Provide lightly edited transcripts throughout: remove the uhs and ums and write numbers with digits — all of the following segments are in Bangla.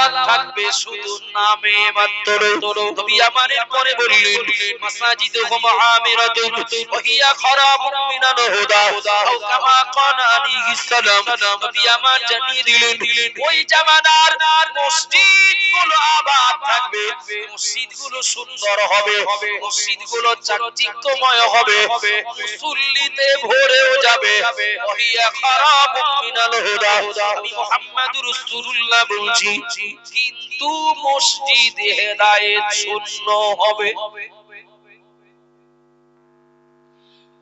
তেলাওয়াত থাকবে শুধু নামে মাত্র। নবী আমাদের পরে বললেন মাসাজিদুহুম আমিরাতুন ওয়া হিয়া খারাবুন মিনাল হুদা আও কামা ক্বালা আলাইহিস সালাম। নবী আমার জানিয়ে দিলেন ওই জামানার মসজিদগুলো আবাদ থাকবে, মসজিদগুলো সুন্দর হবে, মসজিদগুলো চাকচিক্যময় হবে, মুসল্লিতে ভরেও যাবে। ওয়া হিয়া খারাবুন মিনাল হুদা। আমি মুহাম্মদুর রাসূলুল্লাহ বলছি, কিন্তু মসজিদ হেদায়েত শূন্য হবে।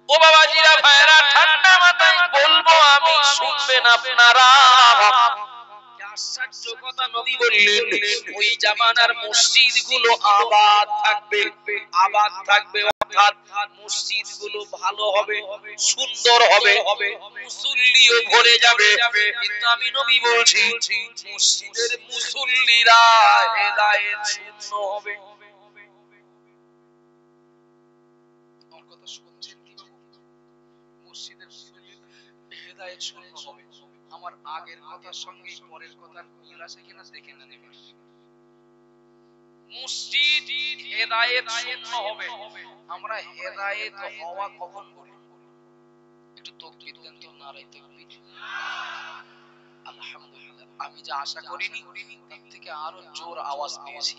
ও বাবাজিরা ভাইরা, ঠান্ডা মাথায় বলবো আমি, শুনবেন আপনারা। আশ্চর্য কথা নবী বললেন ওই জামানার মসজিদগুলো আবাদ থাকবে, আবাদ থাকবে অর্থাৎ মসজিদগুলো ভালো হবে, সুন্দর হবে, মুসল্লিও ভরে যাবে। কিন্তু আমি নবী বলছি মসজিদের মুসল্লিরা হেদায়েত শূন্য হবে। আমার কথা শুনছেন কি? মসজিদের মুসল্লি হেদায়েত শূন্য হবে। আমার আগের কথার সঙ্গে পরের কথার মিল আছে কিনা দেখে নেন। মসজিদ হেদায়েত শূন্য হবে। আমরা হেদায়েত হওয়া কখন করি? একটু তাকবীর দেন তো, নারায়ে তাকবীর। আলহামদুলিল্লাহ, আমি যা আশা করিনি তার থেকে আরো জোর আওয়াজ পেয়েছি।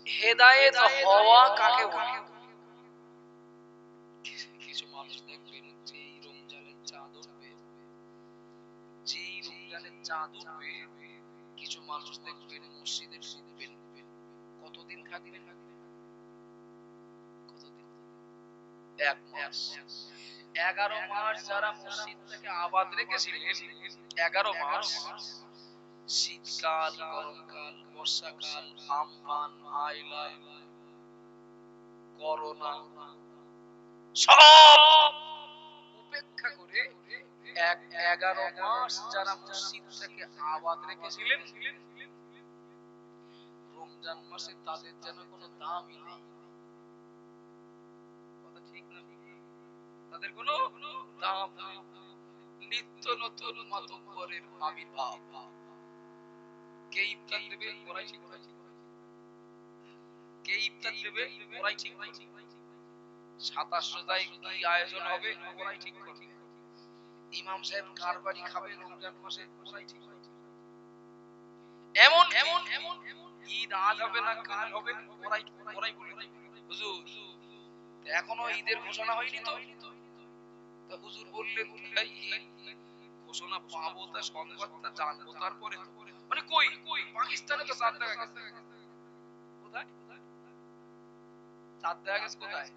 হেদায়েত হওয়া কাকে বলে? কিছু মানুষ দেখবেন যেই রমজানের চাঁদ উঠবে, যেই রমজানের চাঁদ উঠবে, কিছু মানুষ দেখবেন মসজিদে ঢুকবেন। কতদিন থাকবেন? কতদিন? এক মাস। 11 মাস যারা মসজিদটাকে আবাদ রেখেছিলেন, 11 মাস, শীতকাল, গরমকাল, বর্ষাকাল, আমফান, আইলা, করোনা সব উপেক্ষা করে 11 মাস যারা মসজিদটাকে আবাদ রেখেছিলেন, রমজান মাসে তাদের যেন কোনো দামই নেই। কথা ঠিক না? তাদের কোনো দাম নেই। নিত্য নতুন মাতব্বরের আবির্ভাব। কে ইফতার দেবে ওরাই ঠিক করে, কে ইফতার দেবে ওরাই ঠিক করে, 27 রোজায় কি আয়োজন হবে ওরাই ঠিক করে, ইমাম সাহেব কার বাড়ি খাবে রমজান মাসে ওরাই ঠিক করে। এমন এমন এমন ঈদ আজ হবে না কাল হবে ওরাই বলে হুজুর এখনো ঈদের ঘোষণা হয়নি তো। তা হুজুর বললেন ঘোষণা পাবো, তা সংবাদটা জানবো তারপরে। মানে কই পাকিস্তানে তো 7 টাকা গেছে, কোথায় 7 টাকা গেছে, কোথায়?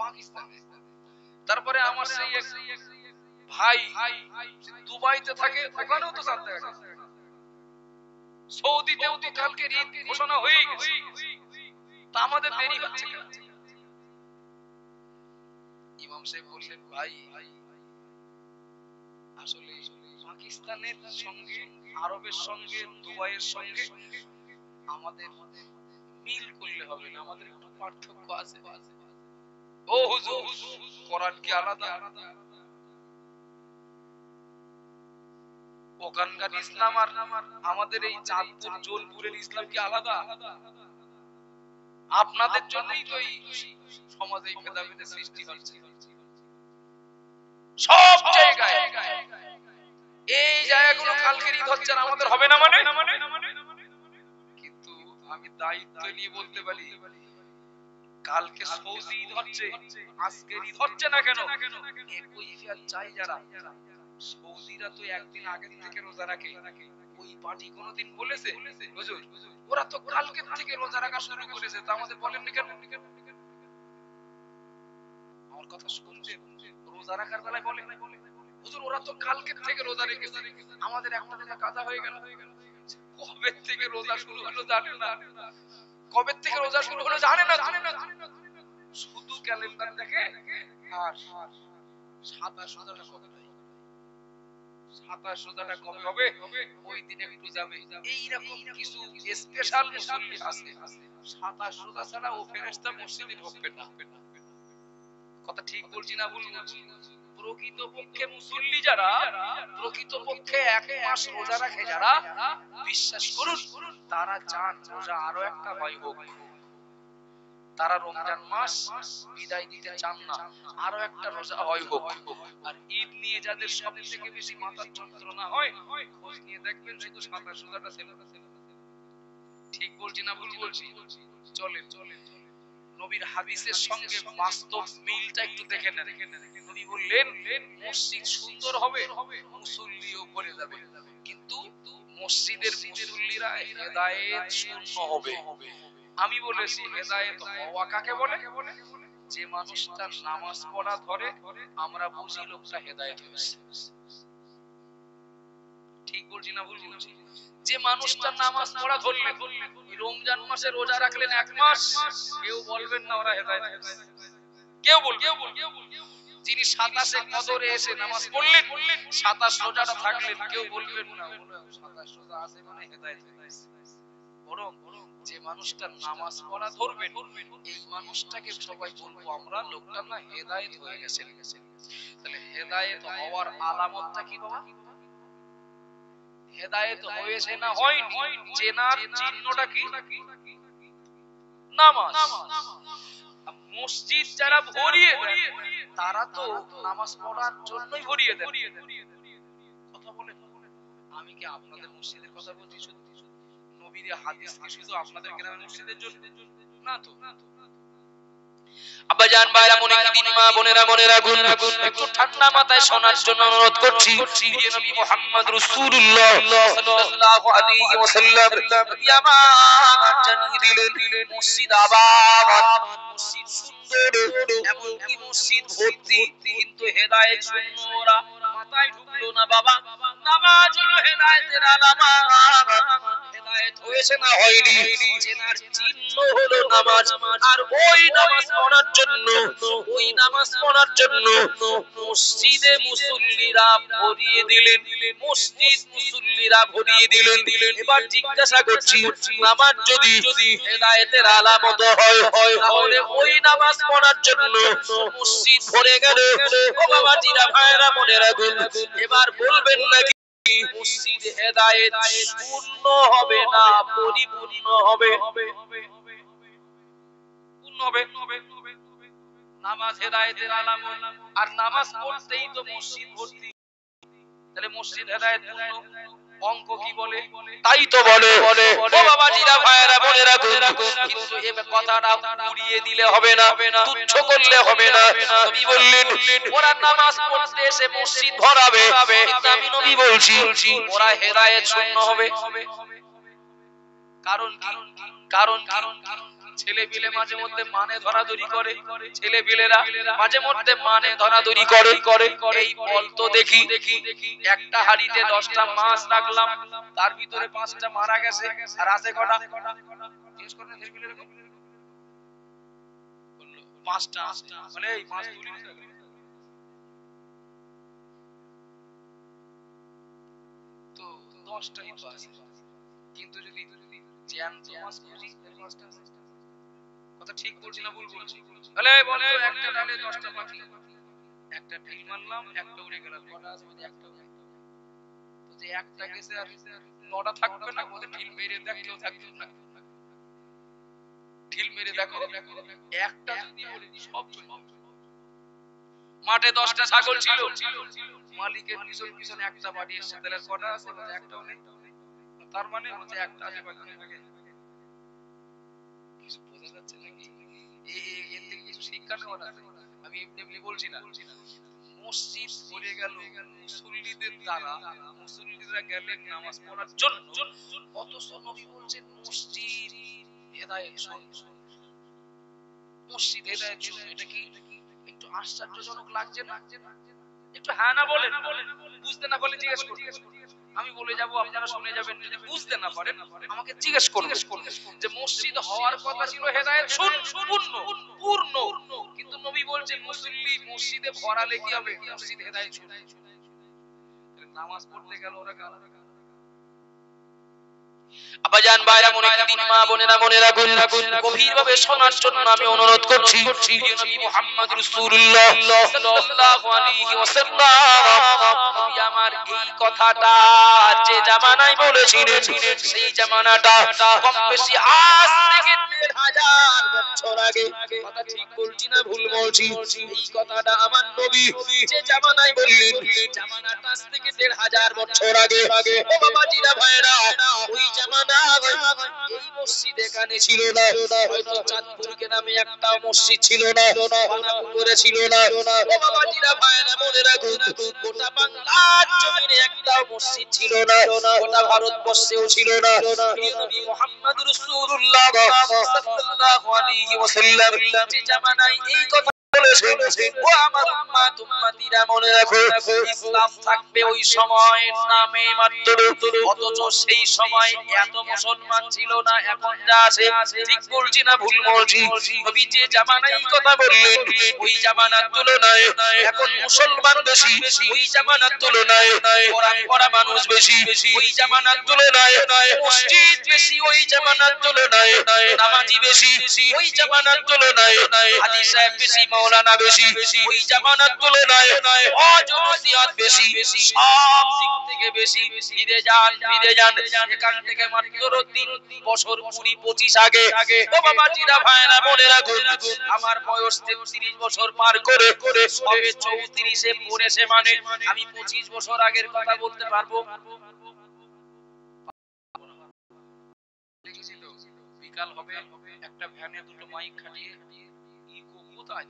পাকিস্তানে। তারপরে আমার সেই এক ভাই দুবাইতে থাকে, ওখানেও তো 7 টাকা গেছে। সৌদিতেও তো কালকে ঈদ ঘোষণা হয়ে গেছে, তা আমাদের দেরি হচ্ছে কেন? ইমাম সাহেব বললেন ভাই আসলে পাকিস্তানের সঙ্গে, আরবের সঙ্গে, দুবাইয়ের সঙ্গে আমাদের মিল করলে হবে না, আমাদের একটু পার্থক্য আছে। ও হুজুর কোরআন কি আলাদা? ওখানকার ইসলাম আর আমাদের এই চাঁদপুর জোলপুরের ইসলাম কি আলাদা? আপনাদের জন্যই তো এই সমাজে ভেদাভেদের সৃষ্টি হচ্ছে সব জায়গায়। এই জায়গাগুলো কালকের ঈদ হচ্ছে আর আমাদের হবে না মানে? কিন্তু আমি দায়িত্ব নিয়ে বলতে পারি কালকে সৌদি ঈদ হচ্ছে, আজকের ঈদ হচ্ছে না কেন? একই ইফতার চাই যারা, সৌদিরা তো একদিন আগে থেকে রোজা রাখে, ওই পার্টি কোনদিন বলেছে হুজুর ওরা তো কালকে থেকে রোজা রাখা শুরু করেছে, তা আমাদের বলেননি কেন? আমার কথা শুনছে? রোজা রাখার বেলায় বলে হুজুর ওরা তো কালকে থেকে রোজা রেখেছে, আমাদের একটা রোজা কাজা হয়ে গেল। কবে থেকে রোজা শুরু হলো জানেন না? কবে থেকে রোজা শুরু হলো জানেন না? শুধু ক্যালেন্ডার দেখে আর 27 রোজাটা কবে হয়, 27 রোজাটা কবে হবে ওই দিন একটু যাবে। এই রকম কিছু স্পেশাল মুসল্লি আছে, 27 রোজা ছাড়া ও ফেরেশতা মসজিদে ঢুকবে না। কথা ঠিক বলছি না ভুল বলছি? প্রকৃতপক্ষে মুসল্লি যারা, প্রকৃতপক্ষে এক মাস রোজা রাখে যারা, বিশ্বাস করুন তারা চান রোজা আরো একটা হয় হোক। তারা রমজান মাস বিদায় দিতে চান না, আরো একটা রোজা হয় হোক। আর ঈদ নিয়ে যাদের সব থেকে বেশি মাথার যন্ত্রণা হয়, খোঁজ নিয়ে দেখবেন শুধু 27 রোজাটা ছিল। ঠিক বলছি না ভুল বলছি? চলেন নবীর হাদিসের সঙ্গে বাস্তব মিলটা একটু দেখে নেন। নবী বললেন মসজিদ সুন্দর হবে, মুসল্লিও ভরে যাবে, কিন্তু মসজিদের মুসল্লিরা হেদায়েত শূন্য হবে। আমি বলেছি হেদায়েত হওয়া কাকে বলে? যে মানুষটা নামাজ পড়া ধরে আমরা বুঝি লোকটা হেদায়েত হয়েছে। ঠিক বলছি না ভুল বলছি? যে মানুষটা নামাজ পড়া ধরলেন, রমজান মাসে রোজা রাখলেন এক মাস, কেউ বলবেন না ওরা হেদায়েত হয়েছে, কেউ বলবেন। যিনি 27 কদরে এসে নামাজ পড়লেন, 27 রোজাটা থাকলেন, কেউ বলবেন না 27 রোজা আছে মানে হেদায়েত হয়েছে। বরং যে মানুষটা নামাজ পড়া ধরবেন, এই মানুষটাকে সবাই বলবো আমরা লোকটা না হেদায়েত হয়ে গেছে। তাহলে হেদায়েত হওয়ার আলামতটা কি বাবা? হেদায়েত হয়েছে না হয়নি চেনার চিহ্নটা কি? নামাজ। মসজিদ যারা ভরিয়ে দেয় তারা তো নামাজ পড়ার জন্যই ভরিয়ে দেয়। কথা বলেন, আমি কি আপনাদের মসজিদের কথা বলছি? নবীর হাদিস কি শুধু আপনাদের গ্রামের মসজিদের জন্য? না তো। আব্বাজান ভাইরা মনে কি দিন মা বোনেরা মনে রাখুন, একটু ঠান্ডা মাথায় শোনার জন্য অনুরোধ করছি। প্রিয় নবী মুহাম্মদ রাসূলুল্লাহ সাল্লাল্লাহু আলাইহি ওয়াসাল্লাম নবী আমার জানিয়ে দিলেন মসজিদ আবাদ, মসজিদ সুন্দর, এমন কি মসজিদ ভর্তি, কিন্তু হেদায়েত শূন্য। ওরা মাথায় ঢুকলো না বাবা। নামাজ হলো হেদায়েতের আলামত। হেদায়েত হয়েছে না হয়নি চেনার চিহ্ন হলো নামাজ। আর ওই নামাজ পড়ার জন্য, ওই নামাজ পড়ার জন্য মসজিদে মুসল্লিরা ভরিয়ে দিলেন, মসজিদ মুসল্লিরা ভরিয়ে দিলেন। এবার জিজ্ঞাসা করছি, নামাজ যদি হেদায়েতের আলামত হয়, তাহলে ওই নামাজ পড়ার জন্য মসজিদ ভরে গেল। ও বাবা জিরা ভাইরা মনে রাখুন, এবার বলবেন নাকি মসজিদ হেদায়েত পূর্ণ হবে না পরিপূর্ণ হবে? পূর্ণ হবে। নামাজ হেদায়েতের আলামত, আর নামাজ পড়তেই তো মসজিদ ভর্তি, তাহলে মসজিদ হেদায়েত পূর্ণ। অঙ্ক কি বলে? তাই তো বলে। ও বাবা জিরা ভাইরা মনে রাখুন, কিন্তু এই কথাটা উড়িয়ে দিলে হবে না, তুচ্ছ করলে হবে না। নবী বললেন ওরা নামাজ পড়তে এসে মসজিদ ভরাবে, কিন্তু আমি নবী বলছি ওরা হেদায়েত শূন্য হবে। কারণ ছেলে পিলে মাঝে মধ্যে মানে ধরাধরি করে, ছেলে পিলেরা মাঝে মধ্যে মানে ধরাধরি করে। এই বলতো দেখি একটা হাড়িতে 10টা মাছ রাখলাম, তার ভিতরে 5টা মারা গেছে, আর আছে কটা? জিজ্ঞেস করেন ছেলে পিলেরা, 5টা। মানে এই মাছ তুলি তো 10টাই তো আছে, কিন্তু যদি জ্যান্ত মাছ খুঁজি 5টা। কথা ঠিক বলছি না ভুল বলছি? তাহলে বলে একটা ডালে 10টা পাখি, একটা ঢিল মারলাম, একটা উড়ে গেল, কটা আছে? একটা উড়ে। তো যে একটা গেছে আর 9টা থাকবে না? ওদের ঢিল মেরে দেখলেও থাকবে না। ঢিল মেরে দেখো, একটা যদি ওড়ে সব চলে যাবে। মাঠে 10টা ছাগল ছিল, মালিকের পিছনে একটা বাড়ি এসে, তাহলে কটা আছে? একটাও নেই। তার মানে হচ্ছে একটা আছে বাকি থাকে। কিছু বোঝা যাচ্ছে নাকি? এর থেকে কিছু শিক্ষা নেওয়া আছে। আমি এমনি বলছি না। মসজিদ ভরে গেল মুসল্লিদের দ্বারা, মুসল্লিরা গেলেন নামাজ পড়ার জন্য, অথচ নবী বলছেন মসজিদ হেদায়েত শূন্য। মসজিদ হেদায়েত শূন্য, এটা কি একটু আশ্চর্যজনক লাগছে না? একটু হ্যাঁ না বলেন। বুঝতে না পারলে জিজ্ঞেস করুন, আমি বলে যাব, আপনারা শুনে যাবেন। যদি বুঝতে না পারেন আমাকে জিজ্ঞেস করুন যে মসজিদ হওয়ার কথা ছিল হেদায়েত পূর্ণ, কিন্তু নবী বলছেন মুসল্লি মসজিদে ভরালে কি হবে? মসজিদ হেদায়েত শূন্য। নামাজ পড়তে গেল ওরা কারা? আবাজান ভাইরা মনে দিন মা বোনেরা মনে রাখুন গভীরভাবে শোনার জন্য আমি অনুরোধ করছি প্রিয় নবী মুহাম্মদ রাসূলুল্লাহ সাল্লাল্লাহু আলাইহি ওয়াসাল্লাম নবী আমার এই কথাটা যে জামানায় বলেছিলেন সেই জামানাটা কম বেশি আজ থেকে ১,৫০০ বছর আগে। কথা ঠিক বলছি না ভুল বলছি? এই কথাটা আমার নবী যে জামানায় বললেন জামানাটা আজ থেকে ১,৫০০ বছর আগে। ও বাবাজিরা ভাইরা ওই জামানা এই মসজিদ এখানে ছিল না, হয়তো চাঁদপুরকে নামে একটা মসজিদ ছিল না, বানাপুরে ছিল না। ও বাবাজিরা ভাইরা মনে রাখুন গোটা বাংলার জমিনে একটা মসজিদ ছিল না, গোটা ভারতবর্ষেও ছিল না। প্রিয় নবী মুহাম্মদ রাসূলুল্লাহ সাল্লাল্লাহু আলাইহি ওয়াসাল্লাম যে জামানায় এই কথা বলেছেন ও আমার উম্মত উম্মতিরা মনে রাখো ইসলাম থাকবে ওই সময়ের নামে মাত্র, অথচ সেই সময় এত মুসলমান ছিল না এখন যা আছে। ঠিক বলছি না ভুল বলছি? নবী যে জামানায় এই কথা বললেন ওই জামানার তুলনায় এখন মুসলমান বেশি, ওই জামানার তুলনায় কোরআন পড়া মানুষ বেশি, ওই জামানার তুলনায় মসজিদ বেশি, ওই জামানার তুলনায় নামাজি বেশি, ওই জামানার তুলনায় হাজী সাহেব বেশি, মাওলানা বেশি, ওই জামানার তুলনায় ওয়াজ ও নসিহত বেশি, সব দিক থেকে বেশি। ফিরে যান এখান থেকে মাত্র ৩ বছর ২০-২৫ আগে। ও বাবাজিরা ভাইরা মনে রাখুন আমার বয়স ৩৩ বছর পার করে সবে ৩৪-এ পড়েছে, মানে আমি ২৫ বছর আগের কথা বলতে পারবো। বিকাল হবে একটা ভ্যানে দুটো মাইক খাটিয়ে কোথায়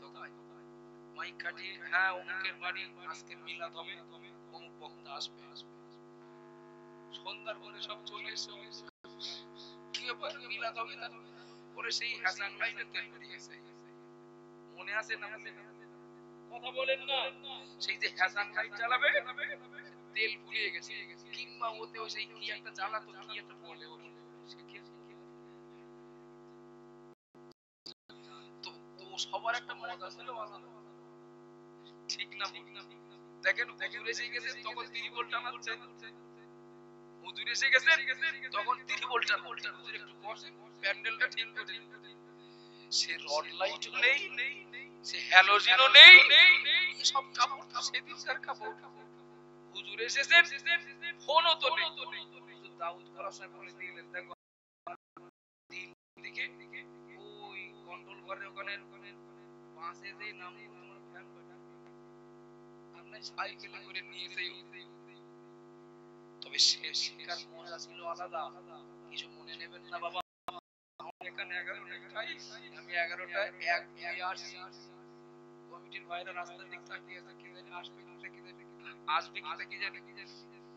মাইক খাটিয়ে, হ্যাঁ অমুকের বাড়ি আজকে মিলাদ হবে, অমুক বক্তা আসবে, সন্ধ্যার পরে সব চলে এসে কি ব্যাপার মিলাদ হবে না পরে সেই হাসান লাইনে তেল বেরিয়ে গেছে, মনে আছে না? কথা বলেন না, সেই যে হাসান লাইন চালাবে তেল ফুরিয়ে গেছে, কিংবা ওতে সেই কি একটা জ্বালাতো কি একটা বলে সবার একটা মজা ছিল আলাদা, ঠিক না? দেখেন হুজুর এসে গেছে তখন 3 ভোল্ট টানাচ্ছে, হুজুর এসে গেছে তখন 3 ভোল্ট টানাচ্ছে, হুজুর একটু বসেন প্যান্ডেলটা ঠিক করে, সে রড লাইটও নেই, সে হ্যালোজেনও নেই, সব কাপড় সেদিনকার কাপড়। হুজুর এসেছেন ফোনও তো নেই, দাউদ খোরাসান বলে দিলেন দেখো দিকে ওই কন্ট্রোল ঘরের ওখানে পাশে যে নাম তোমার ফ্যান কয়টা আমরা সাইকেলে করে নিয়ে যাই। তবে সেদিনকার মজা ছিল আলাদা, কিছু মনে নেবেন না বাবা। এখানে 11টায় আমি 11টায় এক আসি, কমিটির ভাইরা রাস্তার দিক তাকিয়ে আছে কি জানি আসবে কি জানি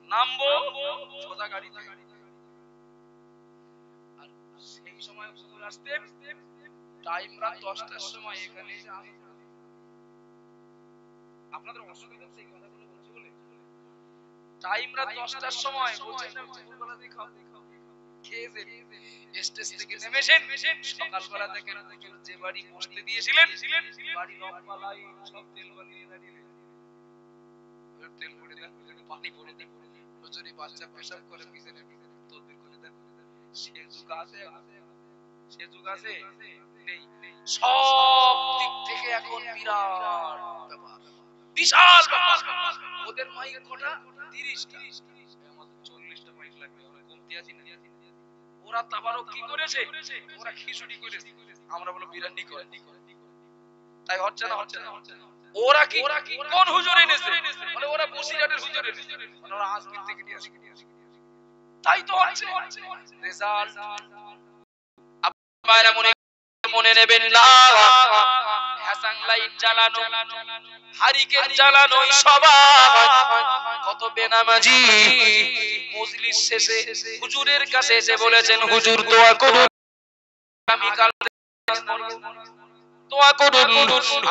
নামবো সোজা গাড়িতে। আর সেই সময় হুজুর আসতেন টাইম রাত 10টার সময় এখানে এসে আপনাদের অসুবিধা হচ্ছে এই কথাগুলো বলছি বলে, টাইম রাত 10টার সময় বলছেন না সকালবেলা দেখাও খেয়েছেন স্টেজ থেকে নেমেছেন, সকালবেলা দেখেন হুজুর যে বাড়ি বসতে দিয়েছিলেন বাড়ি লম্বা লাইন সব তেল বানিয়ে দাঁড়িয়ে তেল পড়ে দেন, পানি পড়ে দেন, হুজুরি বাচ্চা পেশাব করে পিছনে তদবির করে দেন। সে যুগ আছে নেই, সব দিক থেকে এখন বিরাট ব্যাপার, বিশাল ব্যাপার। ওদের মাইক কটা 30টা, আমাদের 40টা মাইক লাগবে, আমরা কমতে আছি না। ওরা তাবারক কি করেছে, ওরা খিচুড়ি করেছে, আমরা বলো বিরিয়ানি করে, তাই হচ্ছে না। ওরা কি কোন হুজুর এনেছে, মানে ওরা বসিরহাটের হুজুর এনেছে, মানে ওরা আজমির থেকে নিয়ে আসে, তাই তো হচ্ছে রেজাল্ট। আপনারা মনে নেবেন না হাসান লাইট চালানো হারিকেন চালানো সবাই কত বেনামাজি মজলিস শেষে হুজুরের কাছে এসে বলেছেন হুজুর দোয়া করুন, আমি কাল দোয়া করুন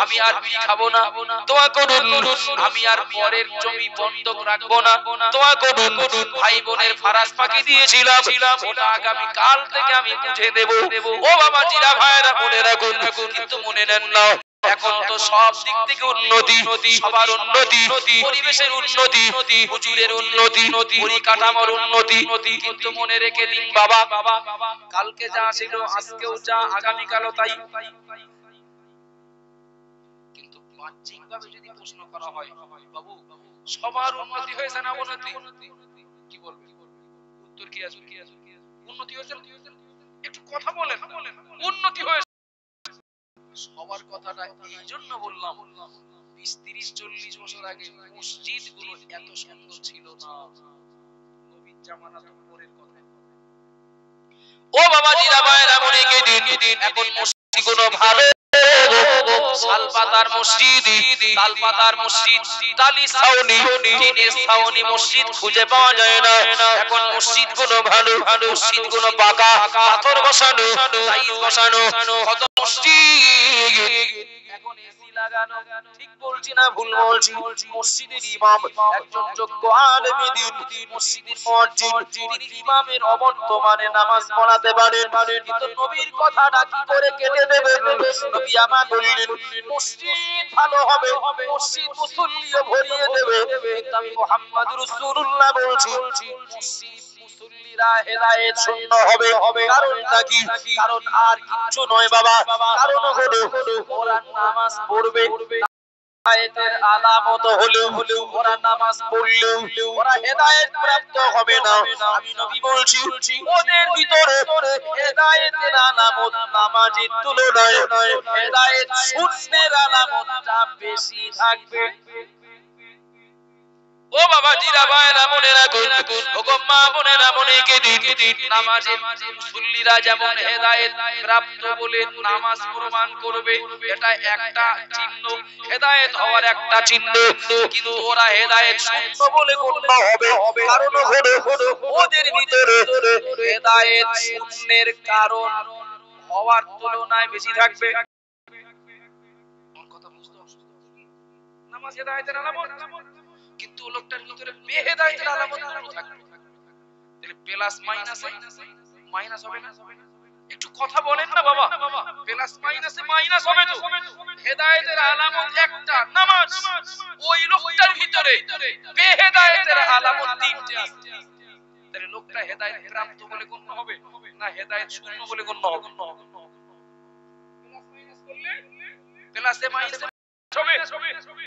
আমি আর বিড়ি খাবো না, দোয়া করুন আমি আর পরের জমি বন্ধক রাখবো না, দোয়া করুন ভাই বোনের ফারাজ ফাঁকি দিয়েছিলাম ওটা আগামী কাল থেকে আমি বুঝে দেব। ও বাবা জিরা ভাইরা মনে রাখুন, কিন্তু মনে নেন না এখন তো সব দিক থেকে উন্নতি, সবার উন্নতি, পরিবেশের উন্নতি, হুজুরের উন্নতি, পরিকাঠামোর উন্নতি, কিন্তু মনে রেখে দিন বাবা, কালকে যা ছিল আজকেও যা, আগামীকালও তাই। কিন্তু বাহ্যিকভাবে যদি প্রশ্ন করা হয়, বাবু সবার উন্নতি হয়েছে না অবনতি, কি বলবেন? উত্তর কি আছে? উন্নতি হয়েছে। একটু কথা বলেন, উন্নতি হয়েছে। সবার কথাটা এই জন্য বললাম, 20, 30, 40 বছর আগে মসজিদ গুলো এত সুন্দর ছিল না। নবীর জামানা তো পরের কথা। ও বাবা জিরা ভাইরা মনে কে দিন, এখন মসজিদ গুলো ভালো, শালপাতার মসজিদ, তালপাতার মসজিদ, টালি ছাউনি, টিনের ছাউনি মসজিদ খুঁজে পাওয়া যায় না। এখন মসজিদ গুলো ভালো, মসজিদ গুলো পাকা, পাথর বসানো, টাইলস বসানো, কত মসজিদ এখন এসি লাগানো। ঠিক বলছি না ভুল বলছি? মসজিদের ইমাম একজন যোগ্য আলেমে দ্বীন, মসজিদের মুয়াজ্জিন, তিনি ইমামের অবর্তমানে নামাজ পড়াতে পারেন, কিন্তু নবীর কথাটা কি করে কেটে দেবেন? নবী আমার বললেন মসজিদ ভালো হবে, মসজিদ মুসল্লিও ভরিয়ে দেবে, কিন্তু আমি মুহাম্মদুর রাসূলুল্লাহ বলছি মসজিদ মুসল্লিরা হেদায়েত শূন্য হবে। কারণটা কি? কারণ আর কিচ্ছু নয় বাবা, কারণ হলো ওরা নামাজ পড়বে, হেদায়েতের আলামত হলো ওরা নামাজ পড়লেও ওরা হেদায়েত প্রাপ্ত হবে না। আমি নবী বলছি ওদের ভিতরে হেদায়েতের আলামত নামাজের তুলনায় হেদায়েত শূন্যের আলামতটা বেশি থাকবে। ও বাবা জিরা ভাইরা মনে রাখুন, ও গো মা বোনেরা মনে কে দিন, নামাজের মুসল্লিরা যেমন হেদায়েত প্রাপ্ত বলে নামাজ প্রমাণ করবে, এটা একটা চিহ্ন, হেদায়েত হওয়ার একটা চিহ্ন, কিন্তু ওরা হেদায়েত শূন্য বলে গণ্য হবে। কারণ হলো ওদের ভিতরে হেদায়েত শূন্যের কারণ হওয়ার তুলনায় বেশি থাকবে। কথা বুঝতে হবে? নামাজ হেদায়েতের আলামত, কিন্তু লোকটার ভিতরে বেহেদায়েতের আলামত গুলো থাকবে। তাহলে প্লাস মাইনাসে মাইনাস হবে না? একটু কথা বলেন না বাবা, প্লাস মাইনাসে মাইনাস হবে তো? হেদায়েতের আলামত একটা নামাজ, ওই লোকটার ভিতরে বেহেদায়েতের আলামত তিনটে আছে। তাহলে লোকটা হেদায়েত প্রাপ্ত বলে গণ্য হবে না হেদায়েত শূন্য বলে গণ্য হবে? প্লাস মাইনাস করলে প্লাসে মাইনাসে হবে।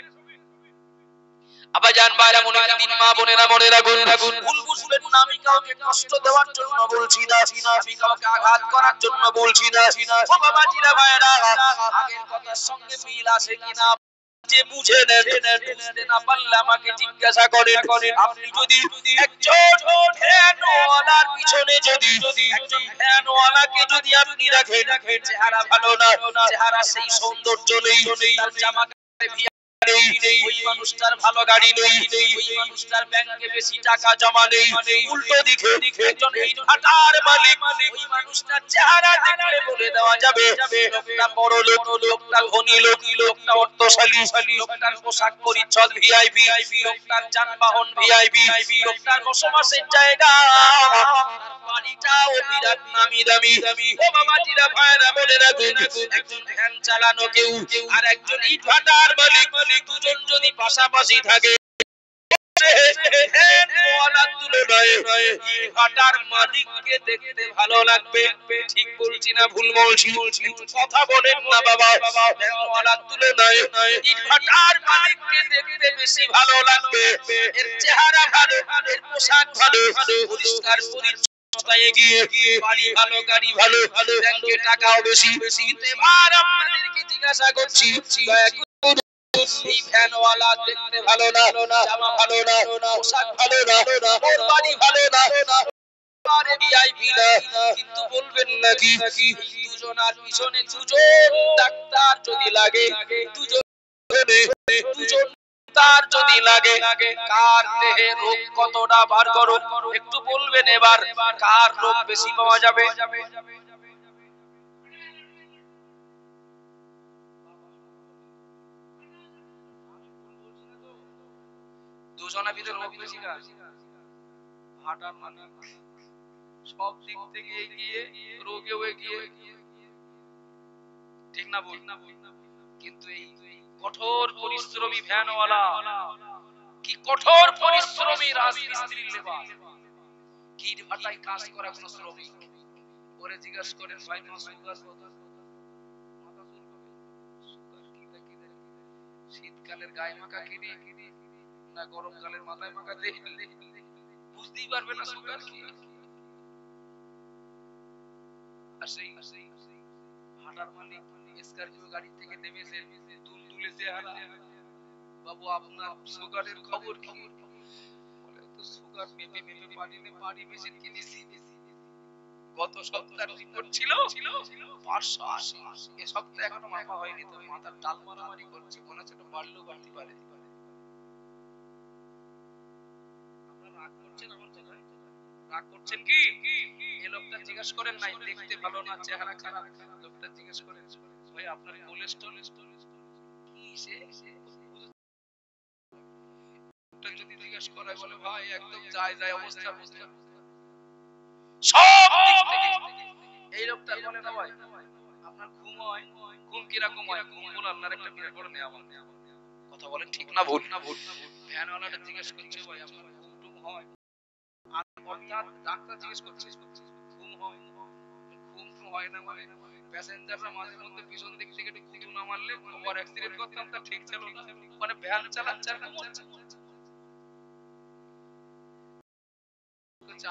আবাজান ভাইরা মনে দিন, মা বোনেরা মনে রাখুন, ভুল বুঝবেন না, আমি কাউকে কষ্ট দেওয়ার জন্য বলছি না, আমি কাউকে আঘাত করার জন্য বলছি না। ও বাবা জিরা ভাইরা, আগের কথার সঙ্গে মিল আছে কিনা যে বুঝে নেন, বুঝতে না পারলে আমাকে জিজ্ঞাসা করেন। আপনি যদি একজন ভ্যানওয়ালার পিছনে যদি একজন ভ্যানওয়ালাকে যদি আপনি রাখেন, চেহারা ভালো না, চেহারা সেই সৌন্দর্য নেই, তার জামা ওই মানুষটার ভালো গাড়ি নেই, ওই মানুষটার ব্যাংকে বেশি টাকা জমা নেই, উল্টো দিকে একজন ইটভাটার মালিক, ওই মানুষটার চেহারা দেখলে বলে দেওয়া যাবে লোকটা বড় লোক, লোকটা ধনী লোক, লোকটা অর্থশালী, লোকটার পোশাক পরিচ্ছদ ভিআইপি, লোকটার যানবাহন ভিআইপি, লোকটার বসবাসের জায়গা বাড়িটাও বিরাট নামি দামি। ও বাবা জিরা ভাইরা মনে রাখুন, একজন ভ্যান চালানো কেউ আর একজন ইটভাটার মালিক, দুজন যদি পাশাপাশি থাকে, মালিককে দেখতে ভালো লাগবে। ঠিক বলছি না ভুল বলছি? কথা বলেন না বাবা, ভ্যানওয়ালার তুলনায় ইটভাটার মালিককে দেখতে বেশি ভালো লাগবে। এর চেহারা ভালো, এর পোশাক ভালো, পরিষ্কার পরিচ্ছন্নতায় গিয়ে বাড়ি ভালো, গাড়ি ভালো, ব্যাংকে টাকাও বেশি। কিন্তু এবার আপনাদেরকে জিজ্ঞাসা করছি, এই ভ্যানওয়ালা দেখতে ভালো না, জামা ভালো না, পোশাক ভালো না, ওর বাড়ি ভালো না, ভিআইপি না, কিন্তু বলবেন নাকি দুজনার পিছনে দুজন ডাক্তার যদি লাগে, দুজন তার যদি লাগে, কার দেহে রোগ কতটা বার করো একটু বলবেন এবার, কার রোগ বেশি পাওয়া যাবে? দুজনের ভিতরে রোগ বেশি কার? হাঁটার মানে সব দিক থেকে এগিয়ে, রোগেও এগিয়ে, ঠিক না বল? কিন্তু এই কঠোর পরিশ্রমী ভ্যানওয়ালা, কি কঠোর পরিশ্রমী রাজমিস্ত্রির লেবার, কি ভাটায় কাজ করা কোন শ্রমিক, পরে জিজ্ঞাসা করেন ভাই মাসুল গাছ কত? মাথা চুলকাবে। সুগার কি দেখি শীতকালের গায়ে মাখা কিনে না গরমকালের মাথায় মাখা দেখলে বুঝতেই পারবে না সুগার কি। আর সেই হাটার মালিক স্করপিও গাড়ি থেকে নেমেছে, তুলতুলে চেহারা, বাবু আপনার সুগারের খবর কি? বলে তো সুগার মেপে মেপে পানি মেশিন কিনেছি, গত সপ্তাহের রিপোর্ট ছিল 580, এই সপ্তাহে এখনো মাপা হয়নি, তো মাথার ডাল মারামারি করছি, মনে হচ্ছে এটা বাড়লেও বাড়তে পারে। আপনারা রাগ করছেন আমার কথায়? রাগ করছেন কি? এই লোকটা জিজ্ঞেস করেন নাই দেখতে ভালো না চেহারা খারাপ, লোকটা জিজ্ঞেস করেন ভাই আপনার কোলেস্টেরল কি? সে যদি জিজ্ঞেস করে বলে ভাই একদম যায় অবস্থা বুঝতে সব দিক থেকে। এই লোকটা বলে না ভাই আপনার ঘুম হয়, ঘুম কিরকম হয়? ঘুম বলে আল্লাহর একটা বিরাট বড় নিয়ামত। কথা বলেন ঠিক না ভুল? ভ্যানওয়ালাটা জিজ্ঞেস করছে ভাই আপনার ঘুম টুম হয়? অর্থাৎ ডাক্তার জিজ্ঞেস করছে ঘুম হয়? ঘুম টুম হয় না মানে প্যাসেঞ্জাররা মাঝে মধ্যে পিছন দিক থেকে একটু গুঁতো না মারলে ওভার অ্যাক্সিডেন্ট করতাম, তা ঠিক ছিল না, মানে ভ্যান চালাচ্ছে আর ঘুমোচ্ছে।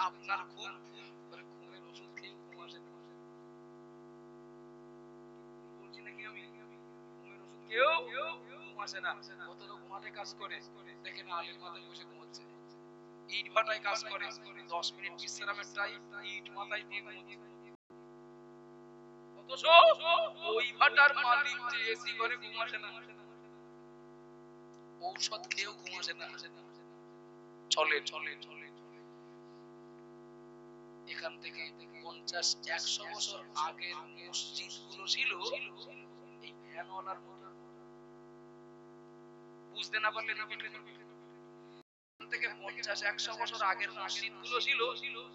আপনার ঘুম, ঘুমের ওষুধ খেয়ে ঘুম আসে না, বলছি নাকি আমি? ঘুমের ওষুধ খেয়েও ঘুম আসে না। কত লোক মাঠে কাজ করে দেখেন আলের মাথায় বসে ঘুমোচ্ছে, ইট ভাটায় কাজ করে 10 মিনিট বিশ্রামের টাইম ইট মাথায় দিয়ে ঘুমোচ্ছে, অথচ ওই ভাটার মালিক যে এসি ঘরে ঘুম আসে না, ঔষধ খেয়েও ঘুম আসে না। চলে চলে চলে এখান থেকে 50-100 বছর আগের মসজিদগুলো ছিল এই ভ্যানওয়ালার মতো। বুঝতে না পারলে রিপিট করবে। এখান থেকে 50-100 বছর আগের মসজিদগুলো ছিল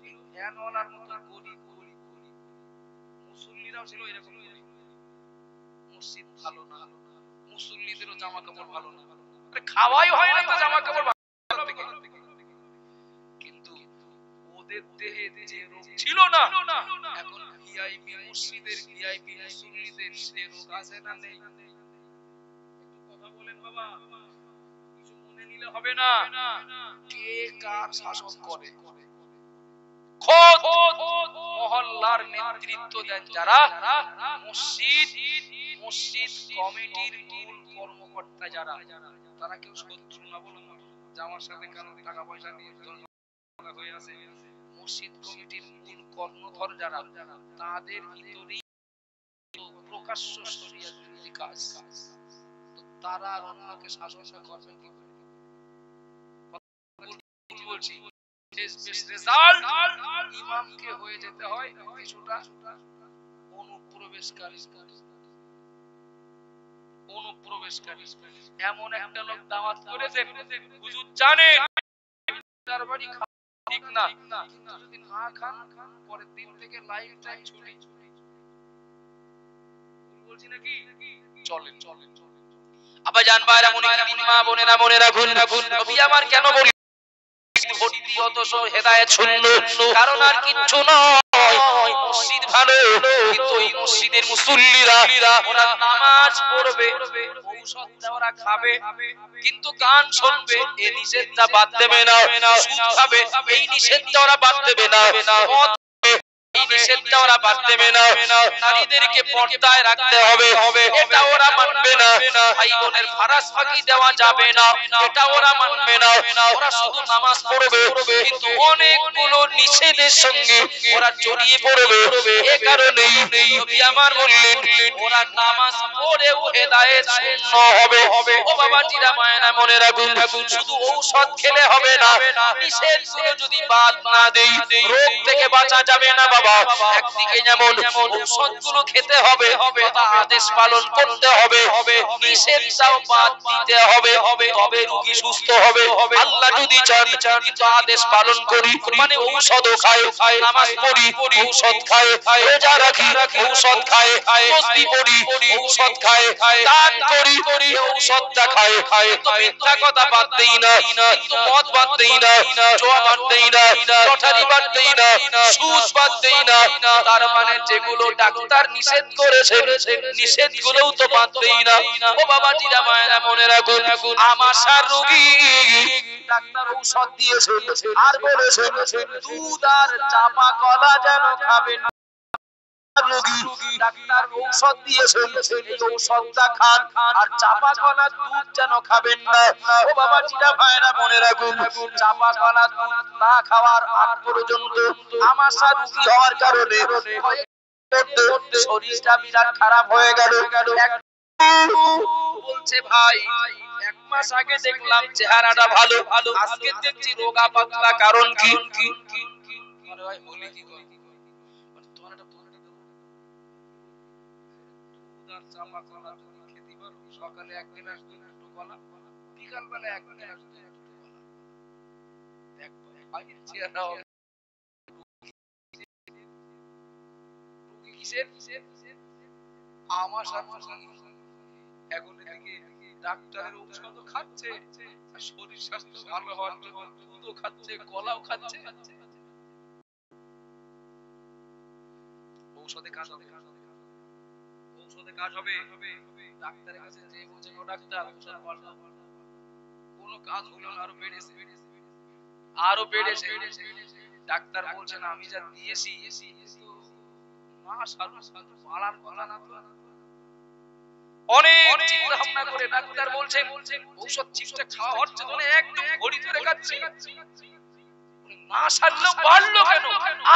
এই ভ্যানওয়ালার মতো গরিব গরিব গরিব। মুসল্লিরাও ছিল এরকম গরিব। মসজিদ ভালো না, মুসল্লিদেরও জামা কাপড় ভালো না, আরে খাওয়াই হয় না তো জামা কাপড় ভালো থেকে। কিন্তু ওদের দেহে যে রোগ ছিল না, এখন ভিআইপি মসজিদের ভিআইপি মুসল্লিদের সে রোগ আছে না নেই? একটু কথা বলেন বাবা, কিছু মনে নিলে হবে না। কে কার শাসন করে? খোদ মহল্লার নেতৃত্ব দেন যারা, মসজিদ কমিটির মূল কর্মকর্তা যারা, তারা কেউ শত্রু না বলুন, জামার সাথে কারো টাকা পয়সা নিয়ে হয়ে আছে। মসজিদ কমিটির মূল কর্ণধর যারা, তাদের ভিতরেই প্রকাশ্য শরিয়ত বিরোধী কাজ, তো তারা আর অন্যকে শাসন করবে কি করে? বলছি রেজাল্ট ইমামকে হয়ে যেতে হয় কিছুটা অনুপ্রবেশকারী। এমন একটা লোক দাওয়াত করেছেন হুজুর জানেন তার বাড়ি ঠিক না, কিন্তু যদি না খান পরের দিন থেকে লাইফ টাইম ছুটি। বলছি নাকি? চলেন চলেন আবার জান ভাইরা মুনিকিন মা বোনেরা মনে রাখুন, নবী আমার কেন বলি ভর্তি অথচ হেদায়েত শূন্য? কারণ আর কিচ্ছু নয়, মসজিদ ভালো কিন্তু এই মসজিদের মুসল্লিরা ওরা নামাজ পড়বে, ঔষধ দেওয়ারা খাবে কিন্তু গান শুনবে, এই নিষেধটা বাদ দেবে না। সুদ খাবে, এই নিষেধটা ওরা বাদ দেবে না। এই নিষেধটা ওরা বাদ দেবে না। নারীদেরকে পর্দায় রাখতে হবে, এটা ওরা মানবে না। ভাই বোনের ফারাজ ফাঁকি দেওয়া যাবে না, এটা ওরা মানবে না। ওরা শুধু নামাজ পড়বে কিন্তু অনেকগুলো নিষেধের সঙ্গে ওরা জড়িয়ে পড়বে। এ কারণেই নবী আমার বললেন ওরা নামাজ পড়েও হেদায়েত শূন্য হবে। ও বাবাজিরা মায়েরা মনে রাখুন, শুধু ঔষধ খেলে হবে না, নিষেধগুলো যদি বাদ না দেই রোগ থেকে বাঁচা যাবে না বাবা। বাবা একদিকে যেমন ঔষধগুলো খেতে হবে কথা আদেশ পালন করতে হবে নিষেধটাও বাদ দিতে হবে তবে রোগী সুস্থ হবে আল্লাহ যদি চান কিন্তু আদেশ পালন করি মানে ঔষধও খায় নামাজ পড়ি ঔষধ খায় রোজা রাখি ঔষধ খায় তাসবিহ পড়ি ঔষধ খায় দান করি ঔষধটা খায় তো মিথ্যা কথা বাদ দেই না কিন্তু মদ বাদ দেই না জুয়া বাদ দেই না লটারি বাদ দেই না সুদ বাদ দেই না তার মানে যেগুলো ডাক্তার নিষেধ করেছে নিষেধগুলোও তো বাদ দেই না ও বাবা জিরা মায়েরা মনে রাখুন আমাশার রোগী ডাক্তার ঔষধ দিয়েছে আর বলেছে দুধ আর চাপা কলা যেন খাবেন রোগী ডাক্তার ঔষধ দিয়েছে এই ঔষধটা খান আর চাপা কলা দুধ যেন খাবেন না ও বাবা জিরা ভাইরা মনে রাখুন চাপা কলা দুধ না খাওয়ার আগ পর্যন্ত আমাশার রোগী হওয়ার কারণে শরীরটা বিরাট খারাপ হয়ে গেল বলছে ভাই এক মাস আগে দেখলাম চেহারাটা ভালো আজকে দেখছি রোগা পাতলা কারণ কি আরে ভাই বলি কি তোমার একটা দুধ আর চাপা কলা তুমি খেতে পারো সকালে এক গ্লাস দুধ একটু কলা বিকাল বেলা এক গ্লাস দুধ একটু কলা দেখ ভাই চেহারা রোগী কিসের আমার সাথে এখন এদিকে ডাক্তারের ঔষধ খাচ্ছে আর শরীর স্বাস্থ্য ভালো হওয়ার জন্য দুধও খাচ্ছে কলাও খাচ্ছে ঔষধে কাজ হবে ডাক্তারের কাছে যে বলছেন ও ডাক্তার ঔষধ পাল্টা কোনো কাজ হলো না আরো বেড়েছে ডাক্তার বলছেন আমি যা দিয়েছি না সারু পালার কথা না তো অনেক চিন্তা ভাবনা করে ডাক্তার বলছেন ঔষধ ঠিকঠাক খাওয়া হচ্ছে তো একদম ঘড়ি ধরে খাচ্ছি না সারলেও বাড়লো কেন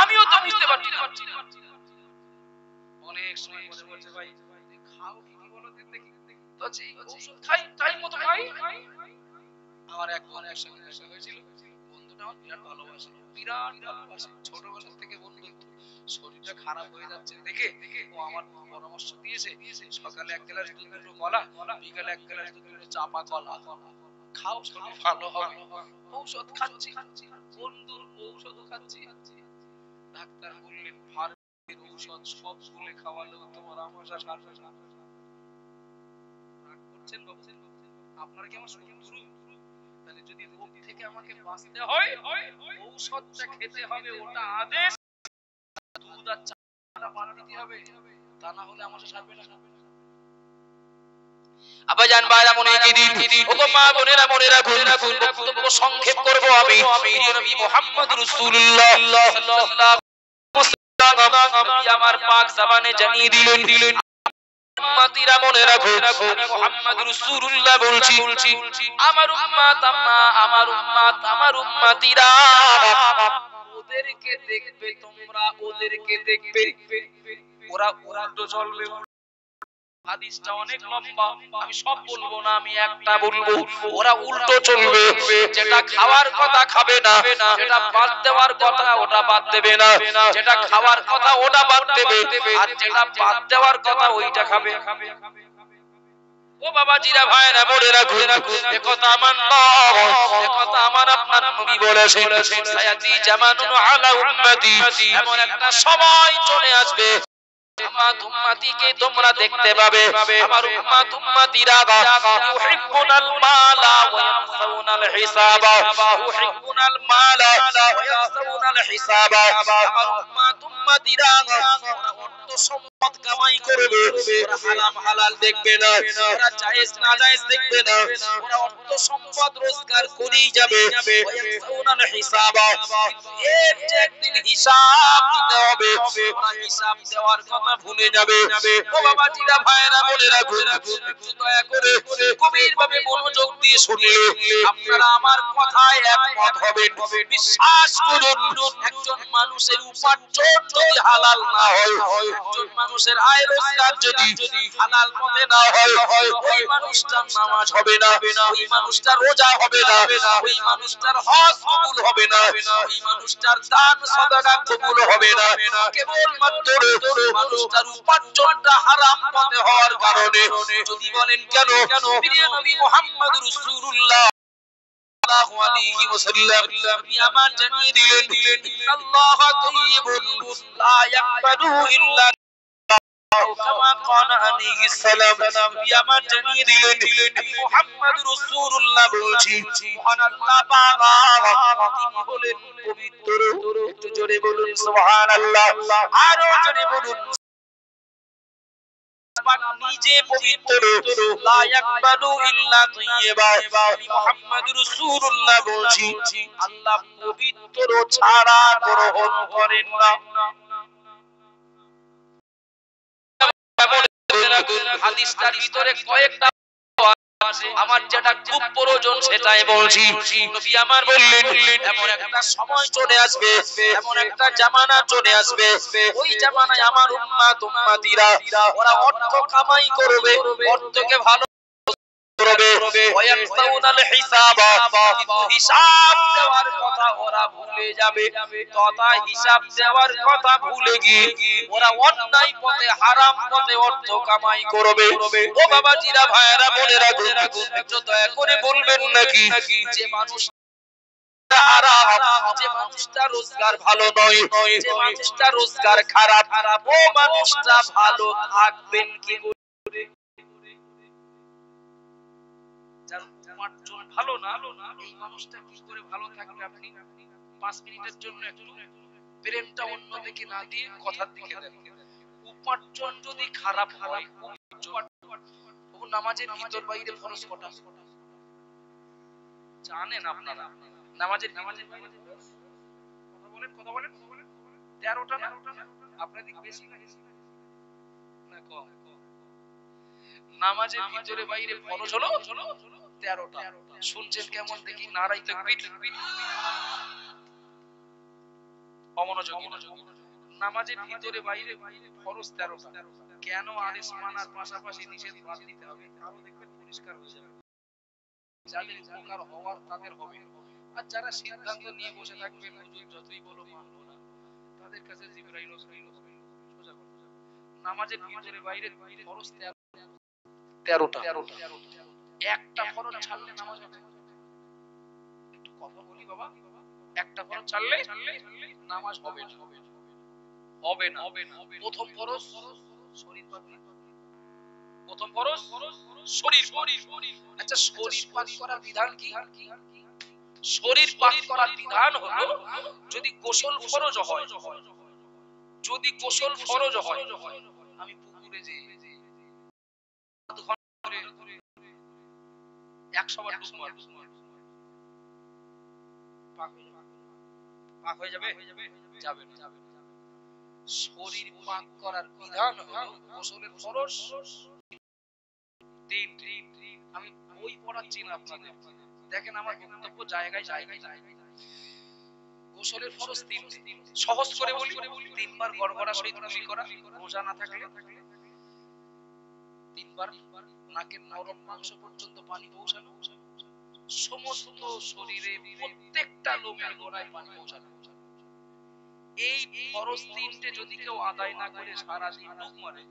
আমিও তো বুঝতে পারছি না অনেক সময় বলছে ভাই খাও কি বলো দেখি তো যে ঔষধ খাই টাইম মতো খাই আমার এক বোন একসঙ্গে দেখা হয়েছিল বন্ধুটা আমার বিরাট ভালোবাসে ছোটবেলা থেকে বন্ধুত্ব শরীরটা খারাপ হয়ে যাচ্ছে দেখে ও আমার পরামর্শ দিয়েছে সকালে এক গ্লাস দুধ একটু কলা বিকালে এক গ্লাস দুধ একটু চাপা কলা খাও শরীর ভালো হবে ঔষধ খাচ্ছি বন্ধুর ঔষধ খাচ্ছি ডাক্তার বললেন ভারতের ঔষধ সব স্কুলে খাওয়ালেও তোমার আমাশা সারবে না রাগ করছেন ভাবছেন আপনারা কি আমার শত্রু তাহলে যদি রোগ থেকে আমাকে বাঁচতে হয় ঔষধটা খেতে হবে ওটা আদেশ দুধ আর চাটা বাদ দিতে হবে তা না হলে আমাশা সারবে না আব্বাজান ভাইরা মনে কি দিন ওগো মা বোনেরা মনে রাখুন বক্তব্য সংক্ষেপ করব আমি নবী মুহাম্মদ রাসূলুল্লাহ সাল্লাল্লাহু আলাইহি ওয়াসাল্লাম আমার পাক জবানে জানিয়ে দিলেন উম্মতিরা মনে রাখুন আমি মুহাম্মদ রাসূলুল্লাহ বলছি আমার উম্মত আমার উম্মতিরা ওদেরকে দেখবে তোমরা ওদেরকে দেখবে ওরা উল্টো চলবে হাদিসটা অনেক লম্বা আমি সব বলবো না আমি একটা বলবো ওরা উল্টো চলবে যেটা খাওয়ার কথা খাবে না যেটা বাদ দেওয়ার কথা ওটা বাদ দেবে না যেটা খাওয়ার কথা ওটা বাদ দেবে আর যেটা বাদ দেওয়ার কথা ওইটা খাবে ও বাবা জিরা ভাইরা বলে রাখুন একথা আমার নয় একথা আমার আপনার নবী বলেছেন সায়াতি জামানুন আলা উম্মতি এমন একটা সময় চলে আসবে উম্মতিকে তোমরা দেখতে পাবে আমার উম্মত উম্মতিরা ইউহিব্বুনাল মালা ওয়া ইয়ানসাউনাল হিসাবা ইউহিব্বুনাল মালা ওয়া ইয়ানসাউনাল হিসাবা আমার উম্মত উম্মতিরা অর্থ সম্পদ কামাই করবে ওরা হারাম হালাল দেখবে না ওরা জায়েজ নাজায়েজ দেখবে না ওরা অর্থ সম্পদ রোজগার করেই যাবে ওয়া ইয়ানসাউনাল হিসাবা এর যে একদিন হিসাব দিতে হবে ওরা হিসাব দেওয়ার কথা ভুলে যাবে। ও বাবা জিরা ভাইরা বলে রাখুন, একটু দয়া করে গভীর ভাবে মনোযোগ দিয়ে শুনলে আপনারা আমার কথায় একমত হবেন। বিশ্বাস করুন, একজন মানুষের উপার্জন যদি হালাল না হয়, একজন মানুষের আয় রোজগার যদি হালাল পথে না হয়, ওই মানুষটার নামাজ হবে না, ওই মানুষটার রোজা হবে না, ওই মানুষটার হজ কবুল হবে না, ওই মানুষটার দান সাদাকা কবুল হবে না। কেবলমাত্র মানুষটার উপার্জনটা হারাম পথে হওয়ার কারণে। যদি বলেন কেন? প্রিয় নবী মুহাম্মদ রাসূলুল্লাহ সাল্লাল্লাহু আলাইহি ওয়াসাল্লাম নবী আমার জানিয়ে দিলেন, আল্লাহ তাইয়্যিবুন লা ইয়াকবালু ইল্লা কামা ক্বালা আলাইহিস সালাম। নবী আমার জানিয়ে দিলেন, মুহাম্মদ রাসূলুল্লাহ বলছি, মহান আল্লাহ পাক তিনি হলেন পবিত্র। একটু জোরে বলুন সুবহানাল্লাহ, আরো জোরে বলুন। নিজে পবিত্র, লা ইয়াকবালু ইল্লা তাইয়্যিবা। মুহাম্মদ রাসূলুল্লাহ বলছি, আল্লাহ পবিত্র ছাড়া গ্রহণ করেন না। হাদিসটার ভিতরে কয়েকটা আমার যেটা খুব প্রয়োজন সেটাই বলছি। নবী আমার বললেন, এমন একটা সময় চলে আসবে, এমন একটা জামানা চলে আসবে, ওই জামানায় আমার উম্মত উম্মতিরা ওরা অর্থ কামাই করবে, অর্থকে ভালো করবে, ওয়ায়াকসাউনাল হিসাব, হিসাব দেওয়ার কথা ওরা ভুলে যাবে, তথা হিসাব দেওয়ার কথা ভুলে গিয়ে ওরা অন্যায় পথে হারাম পথে অর্থ কামাই করবে। ও বাবাজিরা ভাইরা বলে রাখুন, একটু দয়া করে বলবেন নাকি যে মানুষ যে মানুষটা রোজগার ভালো নয়, যে মানুষটা রোজগার খারাপ, ও মানুষটা ভালো থাকবেন কি করে? উপার্জন ভালো না, এই মানুষটা কি করে ভালো থাকবে? আপনি 5 মিনিটের জন্য একটু ব্রেনটা অন্যদিকে না দিয়ে কথার দিকে দেন। উপার্জন যদি খারাপ হয়, তখন নামাজের ভিতর বাইরে ফরজ কটা জানেন আপনারা? নামাজের কথা বলেন 13টা না? আপনাদের বেশি না কম? নামাজের ভিতরে বাইরে ফরজ হলো 13টা। শুনছেন কেমন দেখি? নারাই তাকবীর। অমনোযোগী। নামাজের ভিতরে বাইরে ফরজ 13টা। কেন আদেশ মানার পাশাপাশি নিষেধ বাদ দিতে হবে? আরো দেখবেন পরিষ্কার হয়ে যাবে। যাদের উপকার হওয়ার তাদের হবে, আর যারা সিদ্ধান্ত নিয়ে বসে থাকবেন হুজুর যতই বলো মানবো না, তাদের কাছে জিবরাইল সোজা কথা। নামাজের ভিতরে বাইরে ফরজ 13টা। একটা ফরজ ছাড়লে নামাজ হবে? একটু কথা বলি বাবা, একটা ফরজ ছাড়লে নামাজ হবে না, হবে না। প্রথম ফরজ শরীর পাক, প্রথম ফরজ শরীর। আচ্ছা, শরীর পাক করার বিধান কি? শরীর পাক করার বিধান হলো, যদি গোসল ফরজ হয়, যদি গোসল ফরজ হয়, আমি পুকুরে যে 100 বার ডুব মারব, পাক হয়ে যাবে? যাবে না। শরীর পাক করার বিধান হলো গোসলের ফরজ 3। আমি বই পড়াচ্ছি না আপনাদের, দেখেন আমার বক্তব্য জায়গায় জায়গায়। গোসলের ফরজ 3, সহজ করে বলি, 3 বার গড়গড়া সহিত কুলি করা, রোজা না থাকলে 3 বার নাকের নরম মাংস পর্যন্ত পানি পৌঁছানো, সমস্ত শরীরে প্রত্যেকটা লোমের গোড়ায় পানি পৌঁছানো। এই ফরজ 3টে যদি কেউ আদায় না করে সারা দিন ডুব মারে,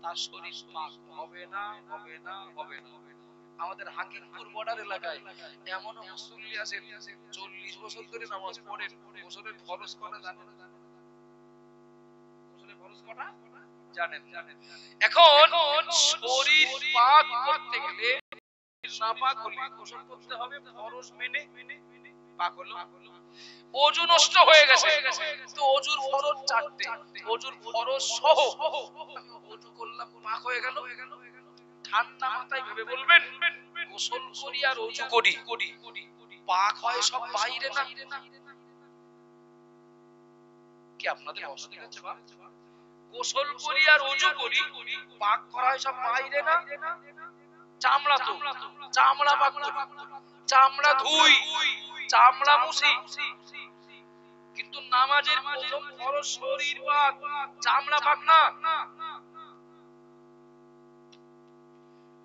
তার শরীর পাক হবে না, হবে না, হবে না। আমাদের হাকিমপুর বর্ডার এলাকায় এমন মুসল্লি আছেন 40 বছর ধরে নামাজ পড়েন, গোসলের ফরজ করা জানেন না। গোসলের ফরজ করা জানেন। এখন শরীর পাক করতে গেলে নাপাক হলে গোসল করতে হবে ফরজ মেনে, পাক হলো। ওযু নষ্ট হয়ে গেছে, তো ওযুর ফরজ 4টে, ওযুর ফরজ সহ আমি ওযু করলাম, পাক হয়ে গেল। ঠান্ডা মাথায় ভেবে বলবেন, গোসল করি আর ওযু করি, পাক হয় সব বাইরে না? কি আপনাদের অসুবিধা হচ্ছে? গোসল করি আর ওযু করি, পাক করা হয় সব বাইরে না, চামড়া তো চামড়া পাক করি, চামড়া ধুই, চামড়া মুছি, কিন্তু নামাজের প্রথম ফরজ শরীর পাক, চামড়া পাক না।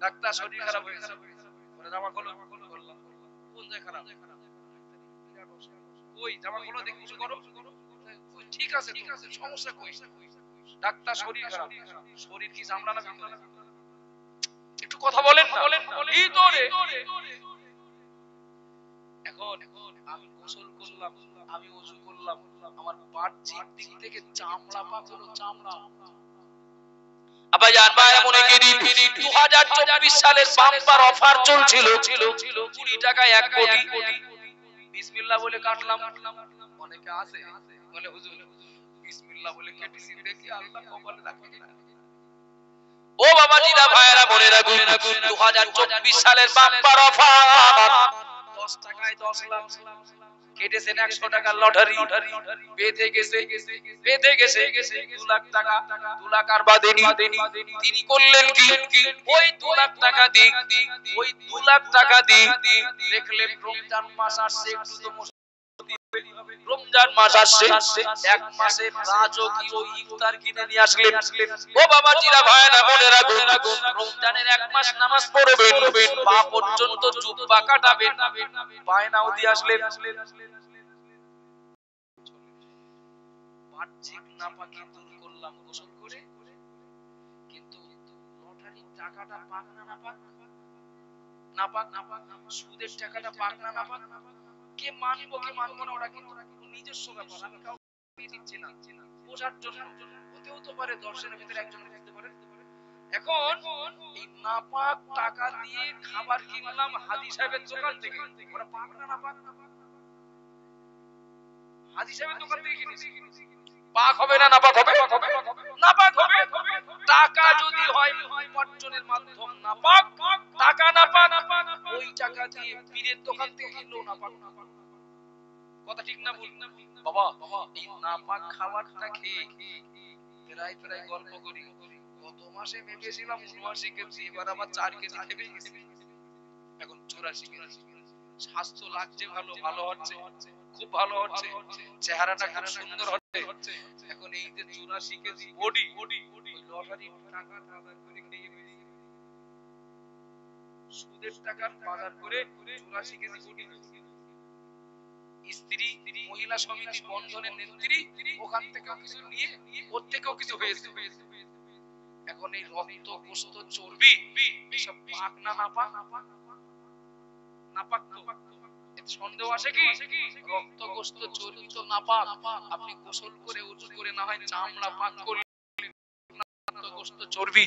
ডাক্তার শরীর খারাপ হয়ে গেছে, বলে জামা খোলো, বললাম কোন জায়গা খারাপ, কই জামা খোলো দেখি কিছু করো, ঠিক আছে সমস্যা কই, ডাক্তার শরীর খারাপ, শরীর কি চামড়া না ভিতরে, একটু কথা বলেন না, ভিতরে। এখন আমি গোসল করলাম, আমি ওযু করলাম, আমার বাহ্যিক দিক থেকে চামড়া পাক হলো, চামড়া। আব্বাজান ভাই মনে করি 2024 সালের বাম্পার অফার চলছিল 20 টাকায় 1 কোটি, বিসমিল্লাহ বলে কাটলাম। অনেকে আছে বলে হুজুর বিসমিল্লাহ বলে কেটেছি, দেখি আল্লাহ কবুল রাখে কিনা। ও বাবাজিরা ভাইরা বোনেরা, 2024 সালের বাম্পার অফার 10 টাকায় 10 লাখ, কেটেছেন 100 টাকা লটারি, বেঁধে গেছে 2 লাখ টাকা, 2 লাখ আর বাদেনি। তিনি করলেন কি, ওই 2 লাখ টাকা দিক, ওই 2 লাখ টাকা দিক, দেখলেন রমজান মাস আসছে, একটু তো রমজান মাস আসছে, 1 মাসের রাজকীয় ইফতার কিনে নিয়ে আসলেন। ও বাবাজিরা ভাইরা বোনেরা, রমজানের 1 মাস নামাজ পড়বেন, পা পর্যন্ত জুব্বা কাটাবেন, বায়নাও দিয়ে আসলেন। বাহ্যিক নাপাকি দূর করলাম গোসল করে, কিন্তু লটারির টাকাটা পাক না নাপাক, নাপাক, সুদের টাকাটা পাক না নাপাক, কে মানব কে মানব না ওটা কিন্তু নিজস্ব ব্যাপার, আমি কাউকে দিচ্ছি না, বোঝার জন্য হতেও তো পারে 10 জনের ভিতরে একজন বুঝতে পারে। এখন এই নাপাক টাকা দিয়ে খাবার কিনলাম হাজি সাহেবের দোকান থেকে, ওটা পাক না নাপাক, হাজি সাহেবের দোকান থেকে কিনেছি, পাক হবে না নাপাক হবে, নাপাক হবে। টাকা যদি হয় উপার্জনের মাধ্যম নাপাক, টাকা নাপাক, ওই টাকা দিয়ে পীরের দোকান থেকে কিনলো নাপাক। কথা ঠিক না ভুল বাবা? এই নাপাক খাবারটা খেয়ে প্রায় গল্প করি, গত মাসে ভেবেছিলাম 79 কেজি, এবার আবার 4 কেজি খেয়ে গেছি, এখন 84 কেজি। স্বাস্থ্য লাগছে ভালো, ভালো হচ্ছে, খুব ভালো হচ্ছে, চেহারাটা খুব সুন্দর হচ্ছে। এখন এই যে 84 কেজি বডি, ওই লটারি টাকা বাজার করে খেয়ে ফেলেছি, সুদের টাকার বাজার করে 84 কেজি বডি। স্ত্রী মহিলা সমিতি বন্ধনের নেত্রী, ওখান থেকেও কিছু নিয়ে ওর থেকেও কিছু হয়েছে। এখন এই রক্ত গোশত চর্বি এসব পাক না নাপাক, নাপাক তো সন্দেহ আসে কি? রক্ত গোশত চর্বি তো নাপাক, আপনি গোসল করে ওযু করে না হয় চামড়া পাক করলেন, রক্ত গোশত চর্বি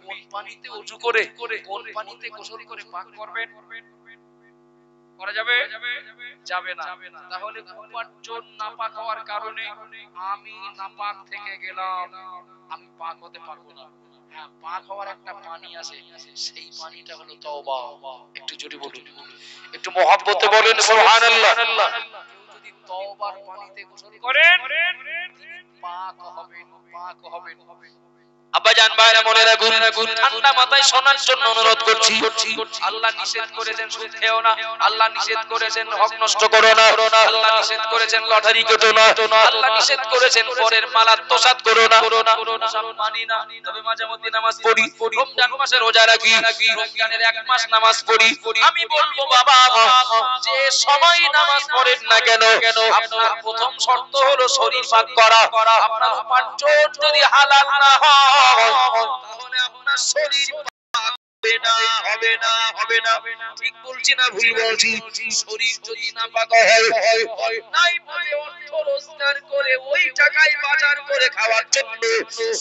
কোন পানিতে ওযু করে কোন পানিতে গোসল করে পাক করবেন? করা যাবে? যাবে না। তাহলে উপার্জন নাপাক হওয়ার কারণে আমি নাপাক থেকে গেলাম, আমি পাক হতে পারবো না। হ্যাঁ, পাক হওয়ার একটা পানি আছে, সেই পানিটা হলো তওবা। একটু জোরে বলুন, একটু মহব্বতে বলেন সুবহানাল্লাহ। কেউ যদি তওবার পানিতে গোসল করেন পাক হবেন, পাক হবেন। আব্বাজান ভাইরা মনে রাখুন, ঠান্ডা মাথায় শোনার জন্য অনুরোধ করছি, আল্লাহ নিষেধ করেছেন সুদ খেও না, আল্লাহ নিষেধ করেছেন হক নষ্ট করো না, আল্লাহ নিষেধ করেছেন লটারি কেটো না, আল্লাহ নিষেধ করেছেন পরের মাল আত্মসাৎ করো না। সব মানি না, তবে মাঝে মধ্যে নামাজ পড়ি, রমজান মাসে রোজা রাখি, রমজানের 1 মাস নামাজ পড়ি। আমি বলবো বাবা, যে সময় নামাজ পড়েন না কেন, আপনার প্রথম শর্ত হলো শরীর পাক করা। আপনার উপার্জন যদি হালাল না হয় তাহলে আপনার শরীর হবে না। ঠিক বলছি না ভুল বলছি? শরীর যদি না পাক হয়, নাই বলে অর্থ রোজগার করে ওই টাকায় বাজার করে খাওয়ার জন্য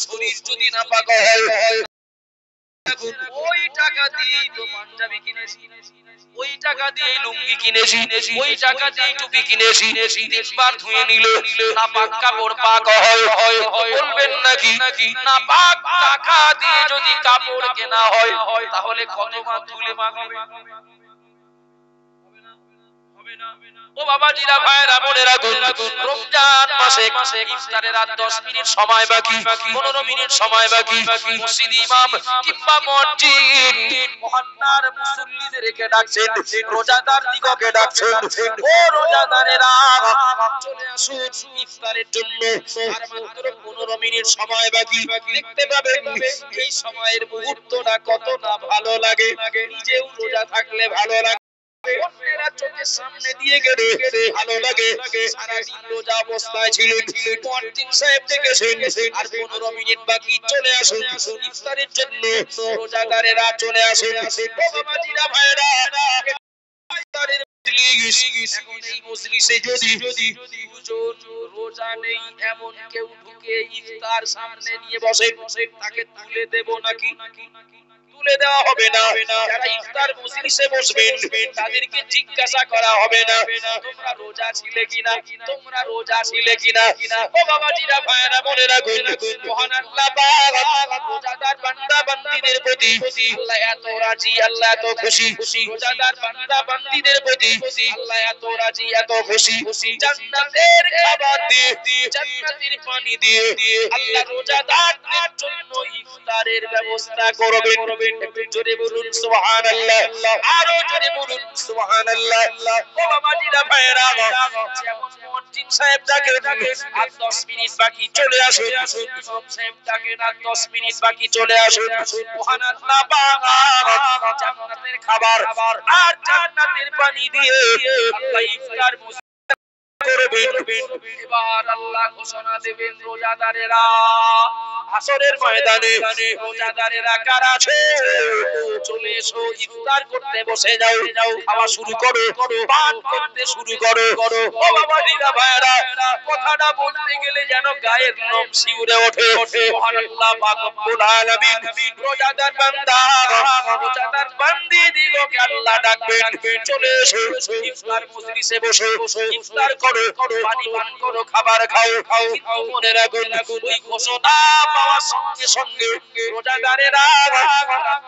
শরীর যদি না পাক হয়, ওই টাকা দিয়ে তো পাঞ্জাবি কিনেছি, ওই টাকা দিয়ে লুঙ্গি কিনেছি, ওই টাকা দিয়ে টুপি কিনেছি, তিনবার ধুয়ে নিলে না পাক কাপড় পাক হয়, বলবেন নাকি? না পাক টাকা দিয়ে যদি কাপড় কেনা হয় তাহলে কতবার ধুলে পাক হবে? হবে ও বাবাজিরা ভাইরা বোনেরা, রমজান মাসে ইফতারের আর 10 মিনিট সময় বাকি, 15 মিনিট সময় বাকি। মসজিদ ইমাম কিংবা মসজিদ মুহান্নার মুসল্লিদেরকে ডাকছেন, রোজাদার দিগকে ডাকছেন, ও রোজাদারেরা চলে আসুন ইফতারের জন্য। আর মাত্র 15 মিনিট সময় বাকি। দেখতে পাবেন এই সময়ের মুহূর্তটা কতটা ভালো লাগে। নিজেও রোজা থাকলে ভালো লাগে, অন্যেরা চোখের সামনে দিয়ে গেলে ভালো লাগে। সারাদিন রোজা অবস্থায় ছিলেন, মুয়াজ্জিন সাহেব ডেকেছেন আর 15 মিনিট বাকি, চলে আসুন ইফতারের জন্য। রোজাদারেরা চলে আসুন। ও বাবাজিরা ভাইরা, ইফতারের মজলিস, এখন এই মজলিসে যদি দুজন রোজা নেই এমন কেউ ঢুকে ইফতার সামনে নিয়ে বসে, তাকে তুলে দেব নাকি? তুলে দেওয়া হবে না। যারা ইফতার মজলিসে বসবেন তাদেরকে জিজ্ঞাসা করা হবে না তোমরা রোজা ছিলে কিনা, তোমরা রোজা ছিলে কিনা। ও বাবাজিরা ভাইরা বোনেরা, মহান আল্লাহ পাক রোজাদার বান্দা বান্দীদের প্রতি আল্লাহ এত রাজি, আল্লাহ এত খুশি। রোজাদার বান্দা বান্দীদের প্রতি আল্লাহ এত রাজি, এত খুশি। জান্নাতের খাবার দিয়ে, জান্নাতের পানি দিয়ে আল্লাহ রোজাদারদের জন্য ইফতারের ব্যবস্থা করবেন। একটু জোরে বলুন সুবহানাল্লাহ, আরো জোরে বলুন সুবহানাল্লাহ। ও বাবাজিরা ভাইরা, যেমন মুয়াজ্জিন সাহেব ডাকেন আর 10 মিনিট বাকি, চলে আসুন। ইমাম সাহেব ডাকেন আর 10 মিনিট বাকি, চলে আসুন। মহান আল্লাহ পাক জান্নাতের খাবার আর জান্নাতের পানি দিয়ে আল্লাহ ইফতার করবেন। এবার আল্লাহ ঘোষণা দেবেন, রোজাদারেরা হাসরের ময়দানে, রোজাদারেরা কারা আছে চলে এসো, ইফতার করতে বসে যাও, খাওয়া শুরু করো, পান করতে শুরু করো। ও বাবাজিরা ভাইরা, কথাটা বলতে গেলে যেন গায়ের লোম শিউরে ওঠে। মহান আল্লাহ পাক রব্বুল আলামিন রোজাদার বান্দা, রোজাদার বান্দি দিগকে আল্লাহ ডাকবেন, চলে এসো ইফতার মজলিসে বসো, ইফতার করো, পানি পান করো, খাবার খাও। কিন্তু মনে রাখুন, ওই ঘোষণা পাওয়ার সঙ্গে সঙ্গে রোজাদারেরা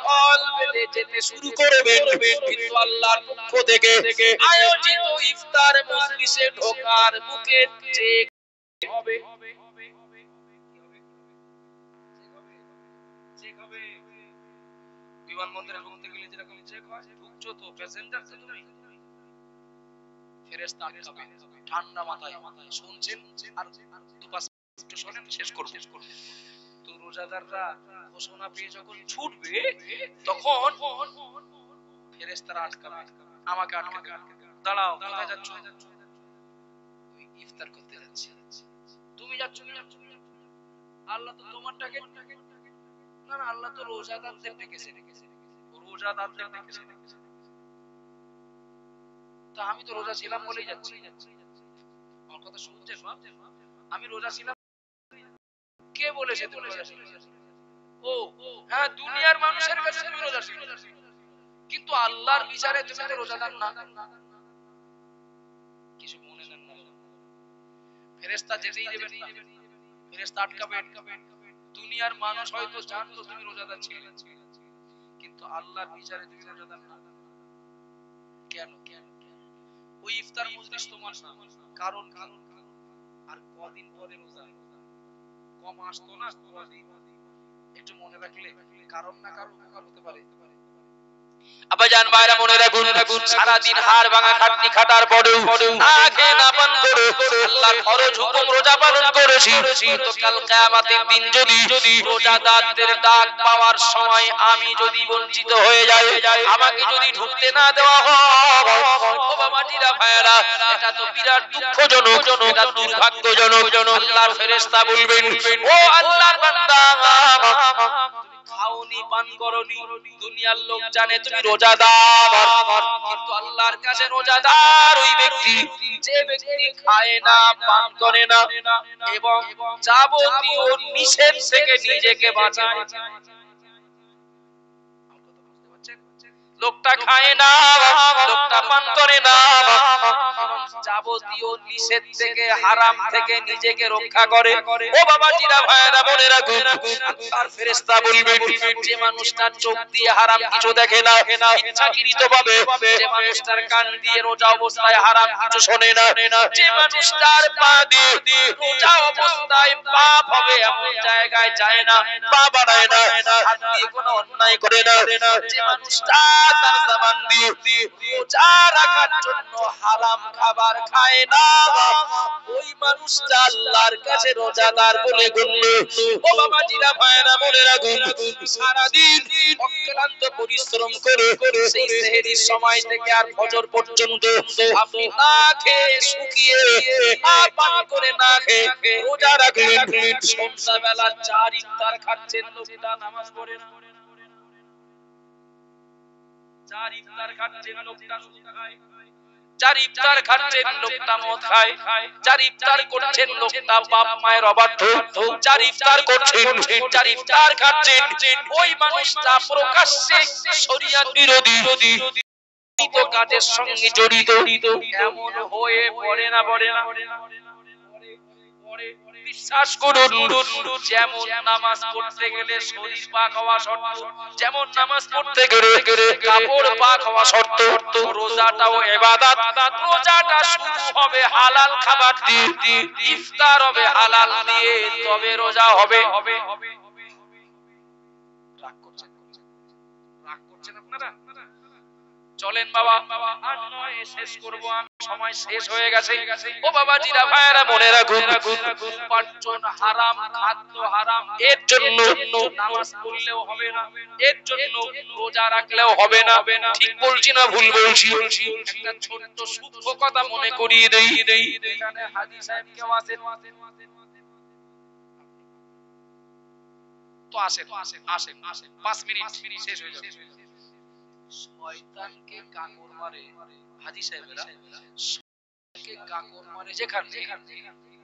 দল বেঁধে যেতে শুরু করবেন। কিন্তু আল্লাহর পক্ষ থেকে আয়োজিত ইফতার মজলিসে ঢোকার মুখে চেক হবে। বিমানবন্দরে ঢুকতে গেলে যেরকম চেক হয়, ঢুকছো তো, প্যাসেঞ্জার তো তুমি, ফেরেশতা আটকাবে, ঠান্ডা মাথায় শুনছেন আর দুপাশ একটু শোনেন, শেষ করব। তো রোজাদাররা ঘোষণা পেয়ে যখন ছুটবে, তখন ফেরেশতারা আটকাবে, আমাকে আটকাবে, দাঁড়াও, কোথায় যাচ্ছ? ওই ইফতার করতে যাচ্ছি। তুমি যাচ্ছ না? আল্লাহ তো তোমারটাকে, না না, আল্লাহ তো রোজাদারদের ডেকেছে, রোজাদারদের ডেকেছে। তা আমি তো রোজা ছিলাম বলেই যাচ্ছি। আমার কথা শুনছেন? আমি রোজা ছিলাম, কে বলেছে তুমি রোজা ছিলে? ও হ্যাঁ, দুনিয়ার মানুষের কাছে তুমি রোজা ছিলে, কিন্তু আল্লাহর বিচারে তুমি তো রোজাদার না। কিছু মনে নেন না, ফেরেশতা যেতেই দেবেন না, ফেরেশতা আটকাবে। দুনিয়ার মানুষ হয়তো জানতো তুমি রোজাদার ছিলে, কিন্তু আল্লাহর বিচারে তুমি রোজাদার না। কেন? ওই ইফতার মজলিস তোমার না, কারণ আর কদিন পরে রোজা, কম আসতো না কদিন, একটু মনে রাখলে কারণ না কারণ উপকার হতে পারে। আব্বাজান ভাইরা মনে রাখুন, সারা দিন হাড় ভাঙা খাটনি খাটার পরেও না খেয়ে না পান করে আল্লাহর ফরজ হুকুম রোজা পালন করেছি। তো কাল কিয়ামতের দিন যদি রোজাদারদের ডাক পাওয়ার সময় আমি যদি বঞ্চিত হয়ে যাই, আমাকে যদি ঢুকতে না দেওয়া হয়, ও বাবাজিরা ভাইরা, এটা তো বিরাট দুঃখজনক, এটা দুর্ভাগ্যজনক। আল্লাহর ফেরেশতা বলবেন, ও আল্লাহর বান্দা, খাওনি পান করনি, দুনিয়ার লোক জানে তুমি রোজাদার, কিন্তু আল্লাহর কাছে রোজাদার ওই ব্যক্তি যে ব্যক্তি খায় না, পান করে না এবং যাবতীয় নিষেধ থেকে নিজেকে বাঁচায়। লোকটা খায় না, লোকটা পান করে না, যাবতীয় নিষেধ থেকে হারাম থেকে নিজেকে রক্ষা করে। ও বাবাজিরা ভাইরা বোনেরা, আল্লাহর ফেরেশতা বলবেন যে মানুষটার চোখ দিয়ে হারাম কিছু দেখে না, ইচ্ছাকৃতভাবে, যে মানুষটার কান দিয়ে রোজা অবস্থায় হারাম কিছু শোনে না, যে মানুষটার পা দিয়ে রোজা অবস্থায় পাপ হবে এমন জায়গায় যায় না, পা বাড়ায় না, হাত দিয়ে কোনো অন্যায় করে না, যে মানুষটা তার জবান দিয়ে রোজা রাখার জন্য হারাম খাবার খায় না, ওই মানুষটা আল্লাহর কাছে রোজাদার বলে গণ্য। ও বাবাজিরা ভাইরা বোনেরা, সারা দিন অক্লান্ত পরিশ্রম করে সেই সেহরির সময় থেকে আর ফজর পর্যন্ত আপনি না খেয়ে শুকিয়ে পান করে না খেয়ে রোজা রাখলেন, সন্ধ্যাবেলা 4 ইফতার খাচ্ছেন, লোকটা নামাজ পড়ে না। 4 ইফতার খাচ্ছেন, লোকটা সুদ খায়। 4 ইফতার খাচ্ছেন, লোকটা মদ খায়। 4 ইফতার করছেন, লোকটা বাপ মায়ের অবাধ্য। 4 ইফতার করছেন, 4 ইফতার খাচ্ছেন, ওই মানুষটা প্রকাশ্যে শরিয়ত বিরোধী কাজের সঙ্গে জড়িত। এমন হয়ে পড়ে না, পড়ে না? বিশ্বাস করুন, যেমন নামাজ পড়তে গেলে শরীর পাক হওয়া শর্ত, যেমন নামাজ পড়তে গেলে কাপড় পাক হওয়া শর্ত, রোজাটাও ইবাদত। রোজাটা শুরু হবে হালাল খাবার দিয়ে, ইফতার হবে হালাল দিয়ে, তবে রোজা হবে। রাগ করছেন আপনারা? চলেন বাবা, আর নয় শেষ করব, সময় শেষ হয়ে গেছে। ও বাবাজিরা ভাইরা বোনেরা, উপার্জন হারাম, খাদ্য হারাম, এর জন্য নামাজ পড়লেও হবে না, এর জন্য রোজা রাখলেও হবে না। ঠিক বলছি না ভুল বলছি? একটা ছোট্ট সূক্ষ্ম কথা মনে করিয়ে দেই। এখানে হাজী সাহেব কেউ আছেন? তো আসেন 5 মিনিট শেষ হয়ে যাবে। শয়তানকে কাকর মারে হাজী সাহেবরা, শয়তানকে কাকর মারে যেখানে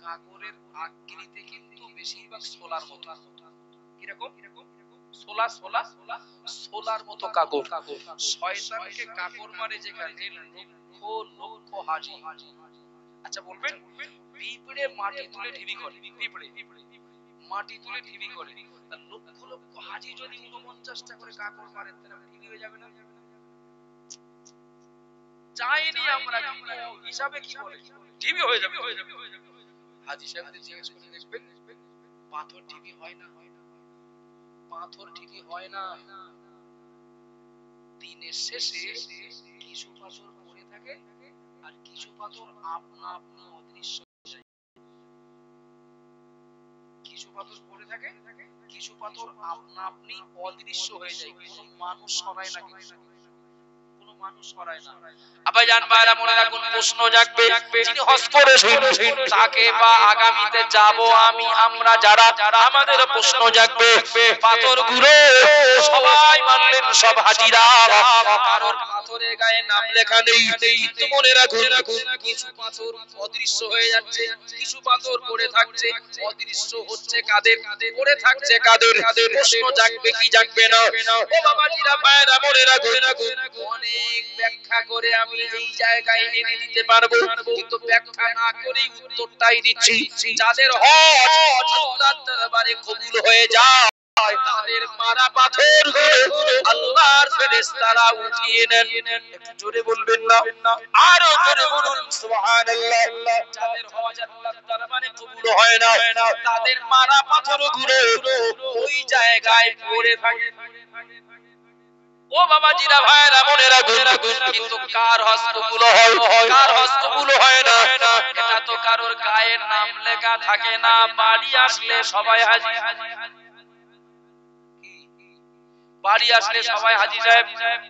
কাকরের আকৃতি কিন্তু বেশিরভাগ সোলার মতো। কিরকম? সোলার মতো কাকর। শয়তানকে কাকর মারে যেখানে লক্ষ হাজী। আচ্ছা বলবেন, পিঁপড়ে মাটি তুলে ঢিবি করে, পিঁপড়ে মাটি তুলে ঢিবি করে, লক্ষ লক্ষ হাজী যদি 49টা করে কাকর মারে, তাহলে ঢিবি হয়ে যাবে না? চাইনি আমরা, কিন্তু হিসাবে কি বলে ঢিবি হয়ে যাবে। হাজী সাহেবদের জিজ্ঞেস করে দেখবেন, পাথর ঢিবি হয় না, পাথর ঢিবি হয় না। দিনের শেষে কিছু পাথর পড়ে থাকে, আর কিছু পাথর আপনা আপনি অদৃশ্য হয়ে যায়। কিছু পাথর পড়ে থাকে, কিছু পাথর আপনা আপনি অদৃশ্য হয়ে যায়, কোনো মানুষ সরায় না, মানুষ করায় না। আবাজান ভাইরা মনে রাখুন, প্রশ্ন জাগবে, যিনি হজ করেছেন তাকে বা আগামীতে যাব আমি, আমরা যারা, আমাদের প্রশ্ন জাগবে, পাথরগুলো সবাই মানলেন, সব হাজিরা, কারোর পাথরের গায়ে নাম লেখা নেই, কিন্তু মনে রাখুন কিছু পাথর অদৃশ্য হয়ে যাচ্ছে, কিছু পাথর পড়ে থাকছে, অদৃশ্য হচ্ছে কাদের, পড়ে থাকছে কাদের। প্রশ্ন জাগবে কি জাগবে না? ও বাবাজিরা ভাইরা মনে রাখুন, অনেক ব্যাখ্যা করে আমি এই জায়গায় এনে দিতে পারবো, কিন্তু ব্যাখ্যা না করেই উত্তরটাই দিচ্ছি। যাদের হজ আল্লাহর দরবারে কবুল হয়ে যায়, তাদের মারা পাথরগুলো আল্লাহর ফেরেশতারা উঠিয়ে নেন। একটু জোরে বলবেন না? আরো জোরে বলুন সুবহানাল্লাহ। যাদের হজ আল্লাহর দরবারে কবুল হয় না, তাদের মারা পাথরগুলো ওই জায়গায় পড়ে থাকে। ও বাবাজিরা ভাইরা মনে রাখুন, কিন্তু কার হজ কবুল হয়, কার হজ কবুল হয় না, এটা তো কারোর গায়ের নাম লেখা থাকে না। বাড়ি আসলে সবাই হাজী, বাড়ি আসলে সবাই হাজী সাহেব।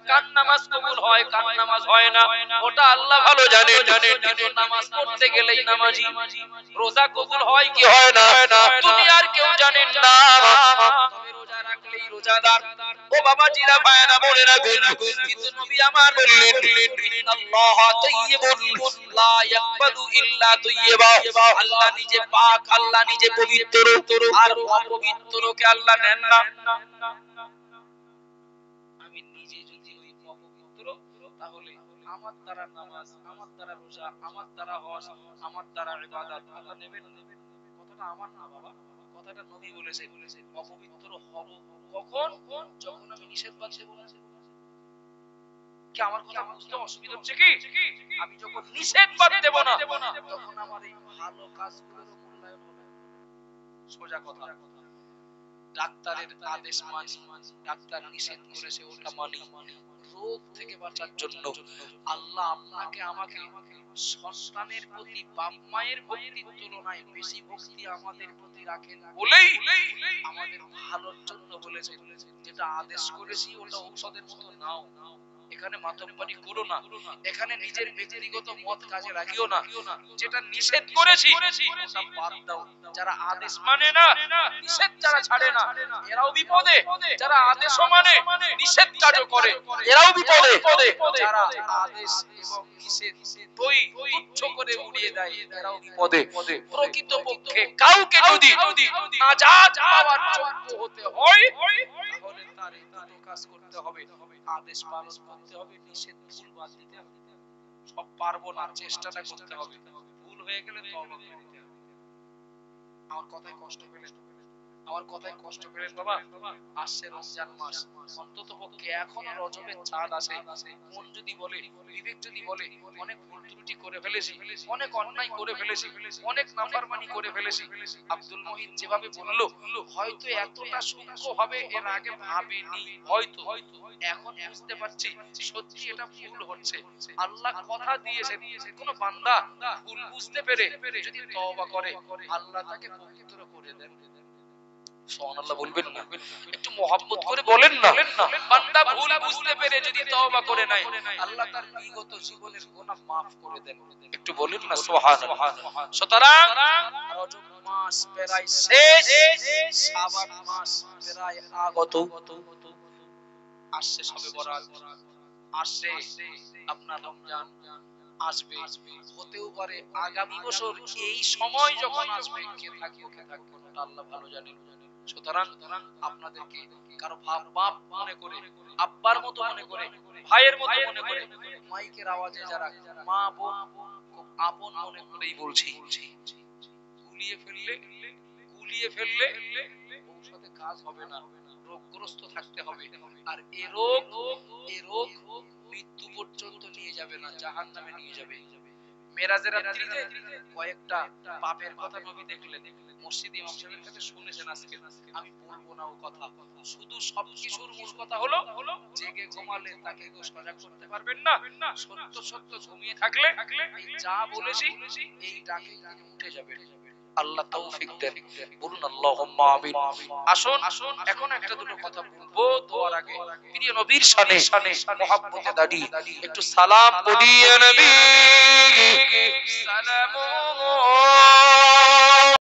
কার নামাজ কবুল হয়, কার নামাজ হয় না, ওটা আল্লাহ ভালো জানেন। কিন্তু নামাজ পড়তে গেলেই নামাজি, রোজা কবুল হয় কি হয় না, দুনিয়ার কেউ জানেন না, তবে রোজা রাখলেই রোজাদার। ও বাবাজিরা ভাইরা মনে রাখুন, কিন্তু নবী আমার বললেন, ইন্নাল্লাহ তাইয়্যিবুন লা ইয়াকবালু ইল্লা তাইয়্যিবা। আল্লাহ নিজে পাক, আল্লাহ নিজে পবিত্র, আর অপবিত্রকে আল্লাহ নেন না। তাহলে আমার দ্বারা নামাজ, আমার দ্বারা রোজা, আমার দ্বারা হজ, আমার দ্বারা ইবাদত আল্লাহ নেবেন? কথাটা আমার না বাবা, কথাটা নবী বলেছেন। অপবিত্র হব কখন? যখন আমি নিষেধ বাদ দেব না। কি আমার কথা বুঝতে অসুবিধা হচ্ছে কি? আমি যখন নিষেধ বাদ দেব না, তখন আমার এই ভালো কাজগুলোর মূল্যায়ন হবে। সোজা কথা। ডাক্তারের আদেশ মানি, ডাক্তার নিষেধ করেছে ওটা মানি। রোগ থেকে বাঁচার জন্য আল্লাহ আপনাকে আমাকে সন্তানের প্রতি বাপ মায়ের ভক্তির তুলনায় বেশি ভক্তি আমাদের প্রতি রাখেন বলেই আমাদের ভালোর জন্য বলেছেন। যেটা আদেশ করেছি ওটা ঔষধের মতো নাও, এখানে মাতব্বরি করো না, এখানে নিজের ব্যক্তিগত মত কাজে লাগিও না। যেটা নিষেধ করেছি ওটা বাদ দাও। যারা আদেশ মানে না, নিষেধ যারা ছাড়ে না, এরাও বিপদে। যারা আদেশও মানে, নিষেধ কাজও করে, এরাও বিপদে। যারা আদেশ এবং নিষেধ দুই তুচ্ছ করে উড়িয়ে দেয়, এরাও বিপদে। প্রকৃতপক্ষে কাউকে যদি নাজাত পাওয়ার যোগ্য হতে হয়, তাহলে তার এই দুটো কাজ করতে হবে। আদেশ পালন করতে হবে, নিষেধ ভুল বাদ দিতে হবে। সব পারবো না, চেষ্টাটা করতে হবে। ভুল হয়ে গেলে তওবা করে নিতে হবে। আমার কথায় কষ্ট পেলেন? আমার কথায় কষ্ট পেলেন বাবা? আসছে রমজান মাস, অন্তত পক্ষে এখনো রজবের চাঁদ আছে। মন যদি বলে, বিবেক যদি বলে, অনেক ভুল ত্রুটি করে ফেলেছি, অনেক অন্যায় করে ফেলেছি, অনেক নাফরমানি করে ফেলেছি। আব্দুল মুহিত যেভাবে বলল, হয়তো এতটা সূক্ষ্ম হবে এর আগে ভাবিনি। হয়তো এখন বুঝতে পারছি সত্যি এটা ভুল হচ্ছে। আল্লাহ কথা দিয়েছেন, কোন বান্দা ভুল বুঝতে পেরে যদি তওবা করে, আল্লাহ তাকে পবিত্র করে দেন। সুবহানাল্লাহ বলবেন না? একটু মোহাব্বত করে বলেন না। বান্দা ভুল বুঝতে পেরে যদি তওবা করে নেয়, আল্লাহ তার বিগত জীবনের গুনাহ maaf করে দেন। একটু বলেন না সুবহানাল্লাহ। সুতরাং রজব মাস প্রায় শেষ, শাবান মাস প্রায় আগত। আসছে শবে বরাত, আসছে আপনার রমজান, আসবে। হতেও পারে আগামী বছর এই সময় যখন আসবে কে থাকবো না আল্লাহ ভালো জানেন। সুতরাং আপনাদেরকে কারো বাপ মনে করে, আব্বার মতো মনে করে, ভাইয়ের মতো মনে করে, মাইকের আওয়াজে যারা মা বোন খুব আপন মনে করেই বলছি, গুলিয়ে ফেললে ঔষধে কাজ হবে না, রোগগ্রস্ত থাকতে হবে। আর এ রোগ মৃত্যু পর্যন্ত নিয়ে যাবে না, জাহান্নামে নিয়ে যাবে। মেরাজের রাত্রিতে কয়েকটা পাপের কথা নবী দেখলেন, মসজিদে ইমাম সাহেবের কাছে শুনেছেন। আজকে আমি বলবো না ও কথা, শুধু সবকিছুর মূল কথা হলো জেগে ঘুমালে তাকে কেউ সজাগ করতে পারবেন না। সত্য ঘুমিয়ে থাকলে এই যা বলেছি এই ডাকে তিনি উঠে যাবেন। আল্লাহ তৌফিক দেন, বলুন আল্লাহুম্মা আমিন। আসুন এখন একটা দুটো কথা বলবো দোয়ার আগে প্রিয় নবীর শানে মুহাব্বতে দাঁড়িয়ে একটু সালাম পড়ি। নবী সালামু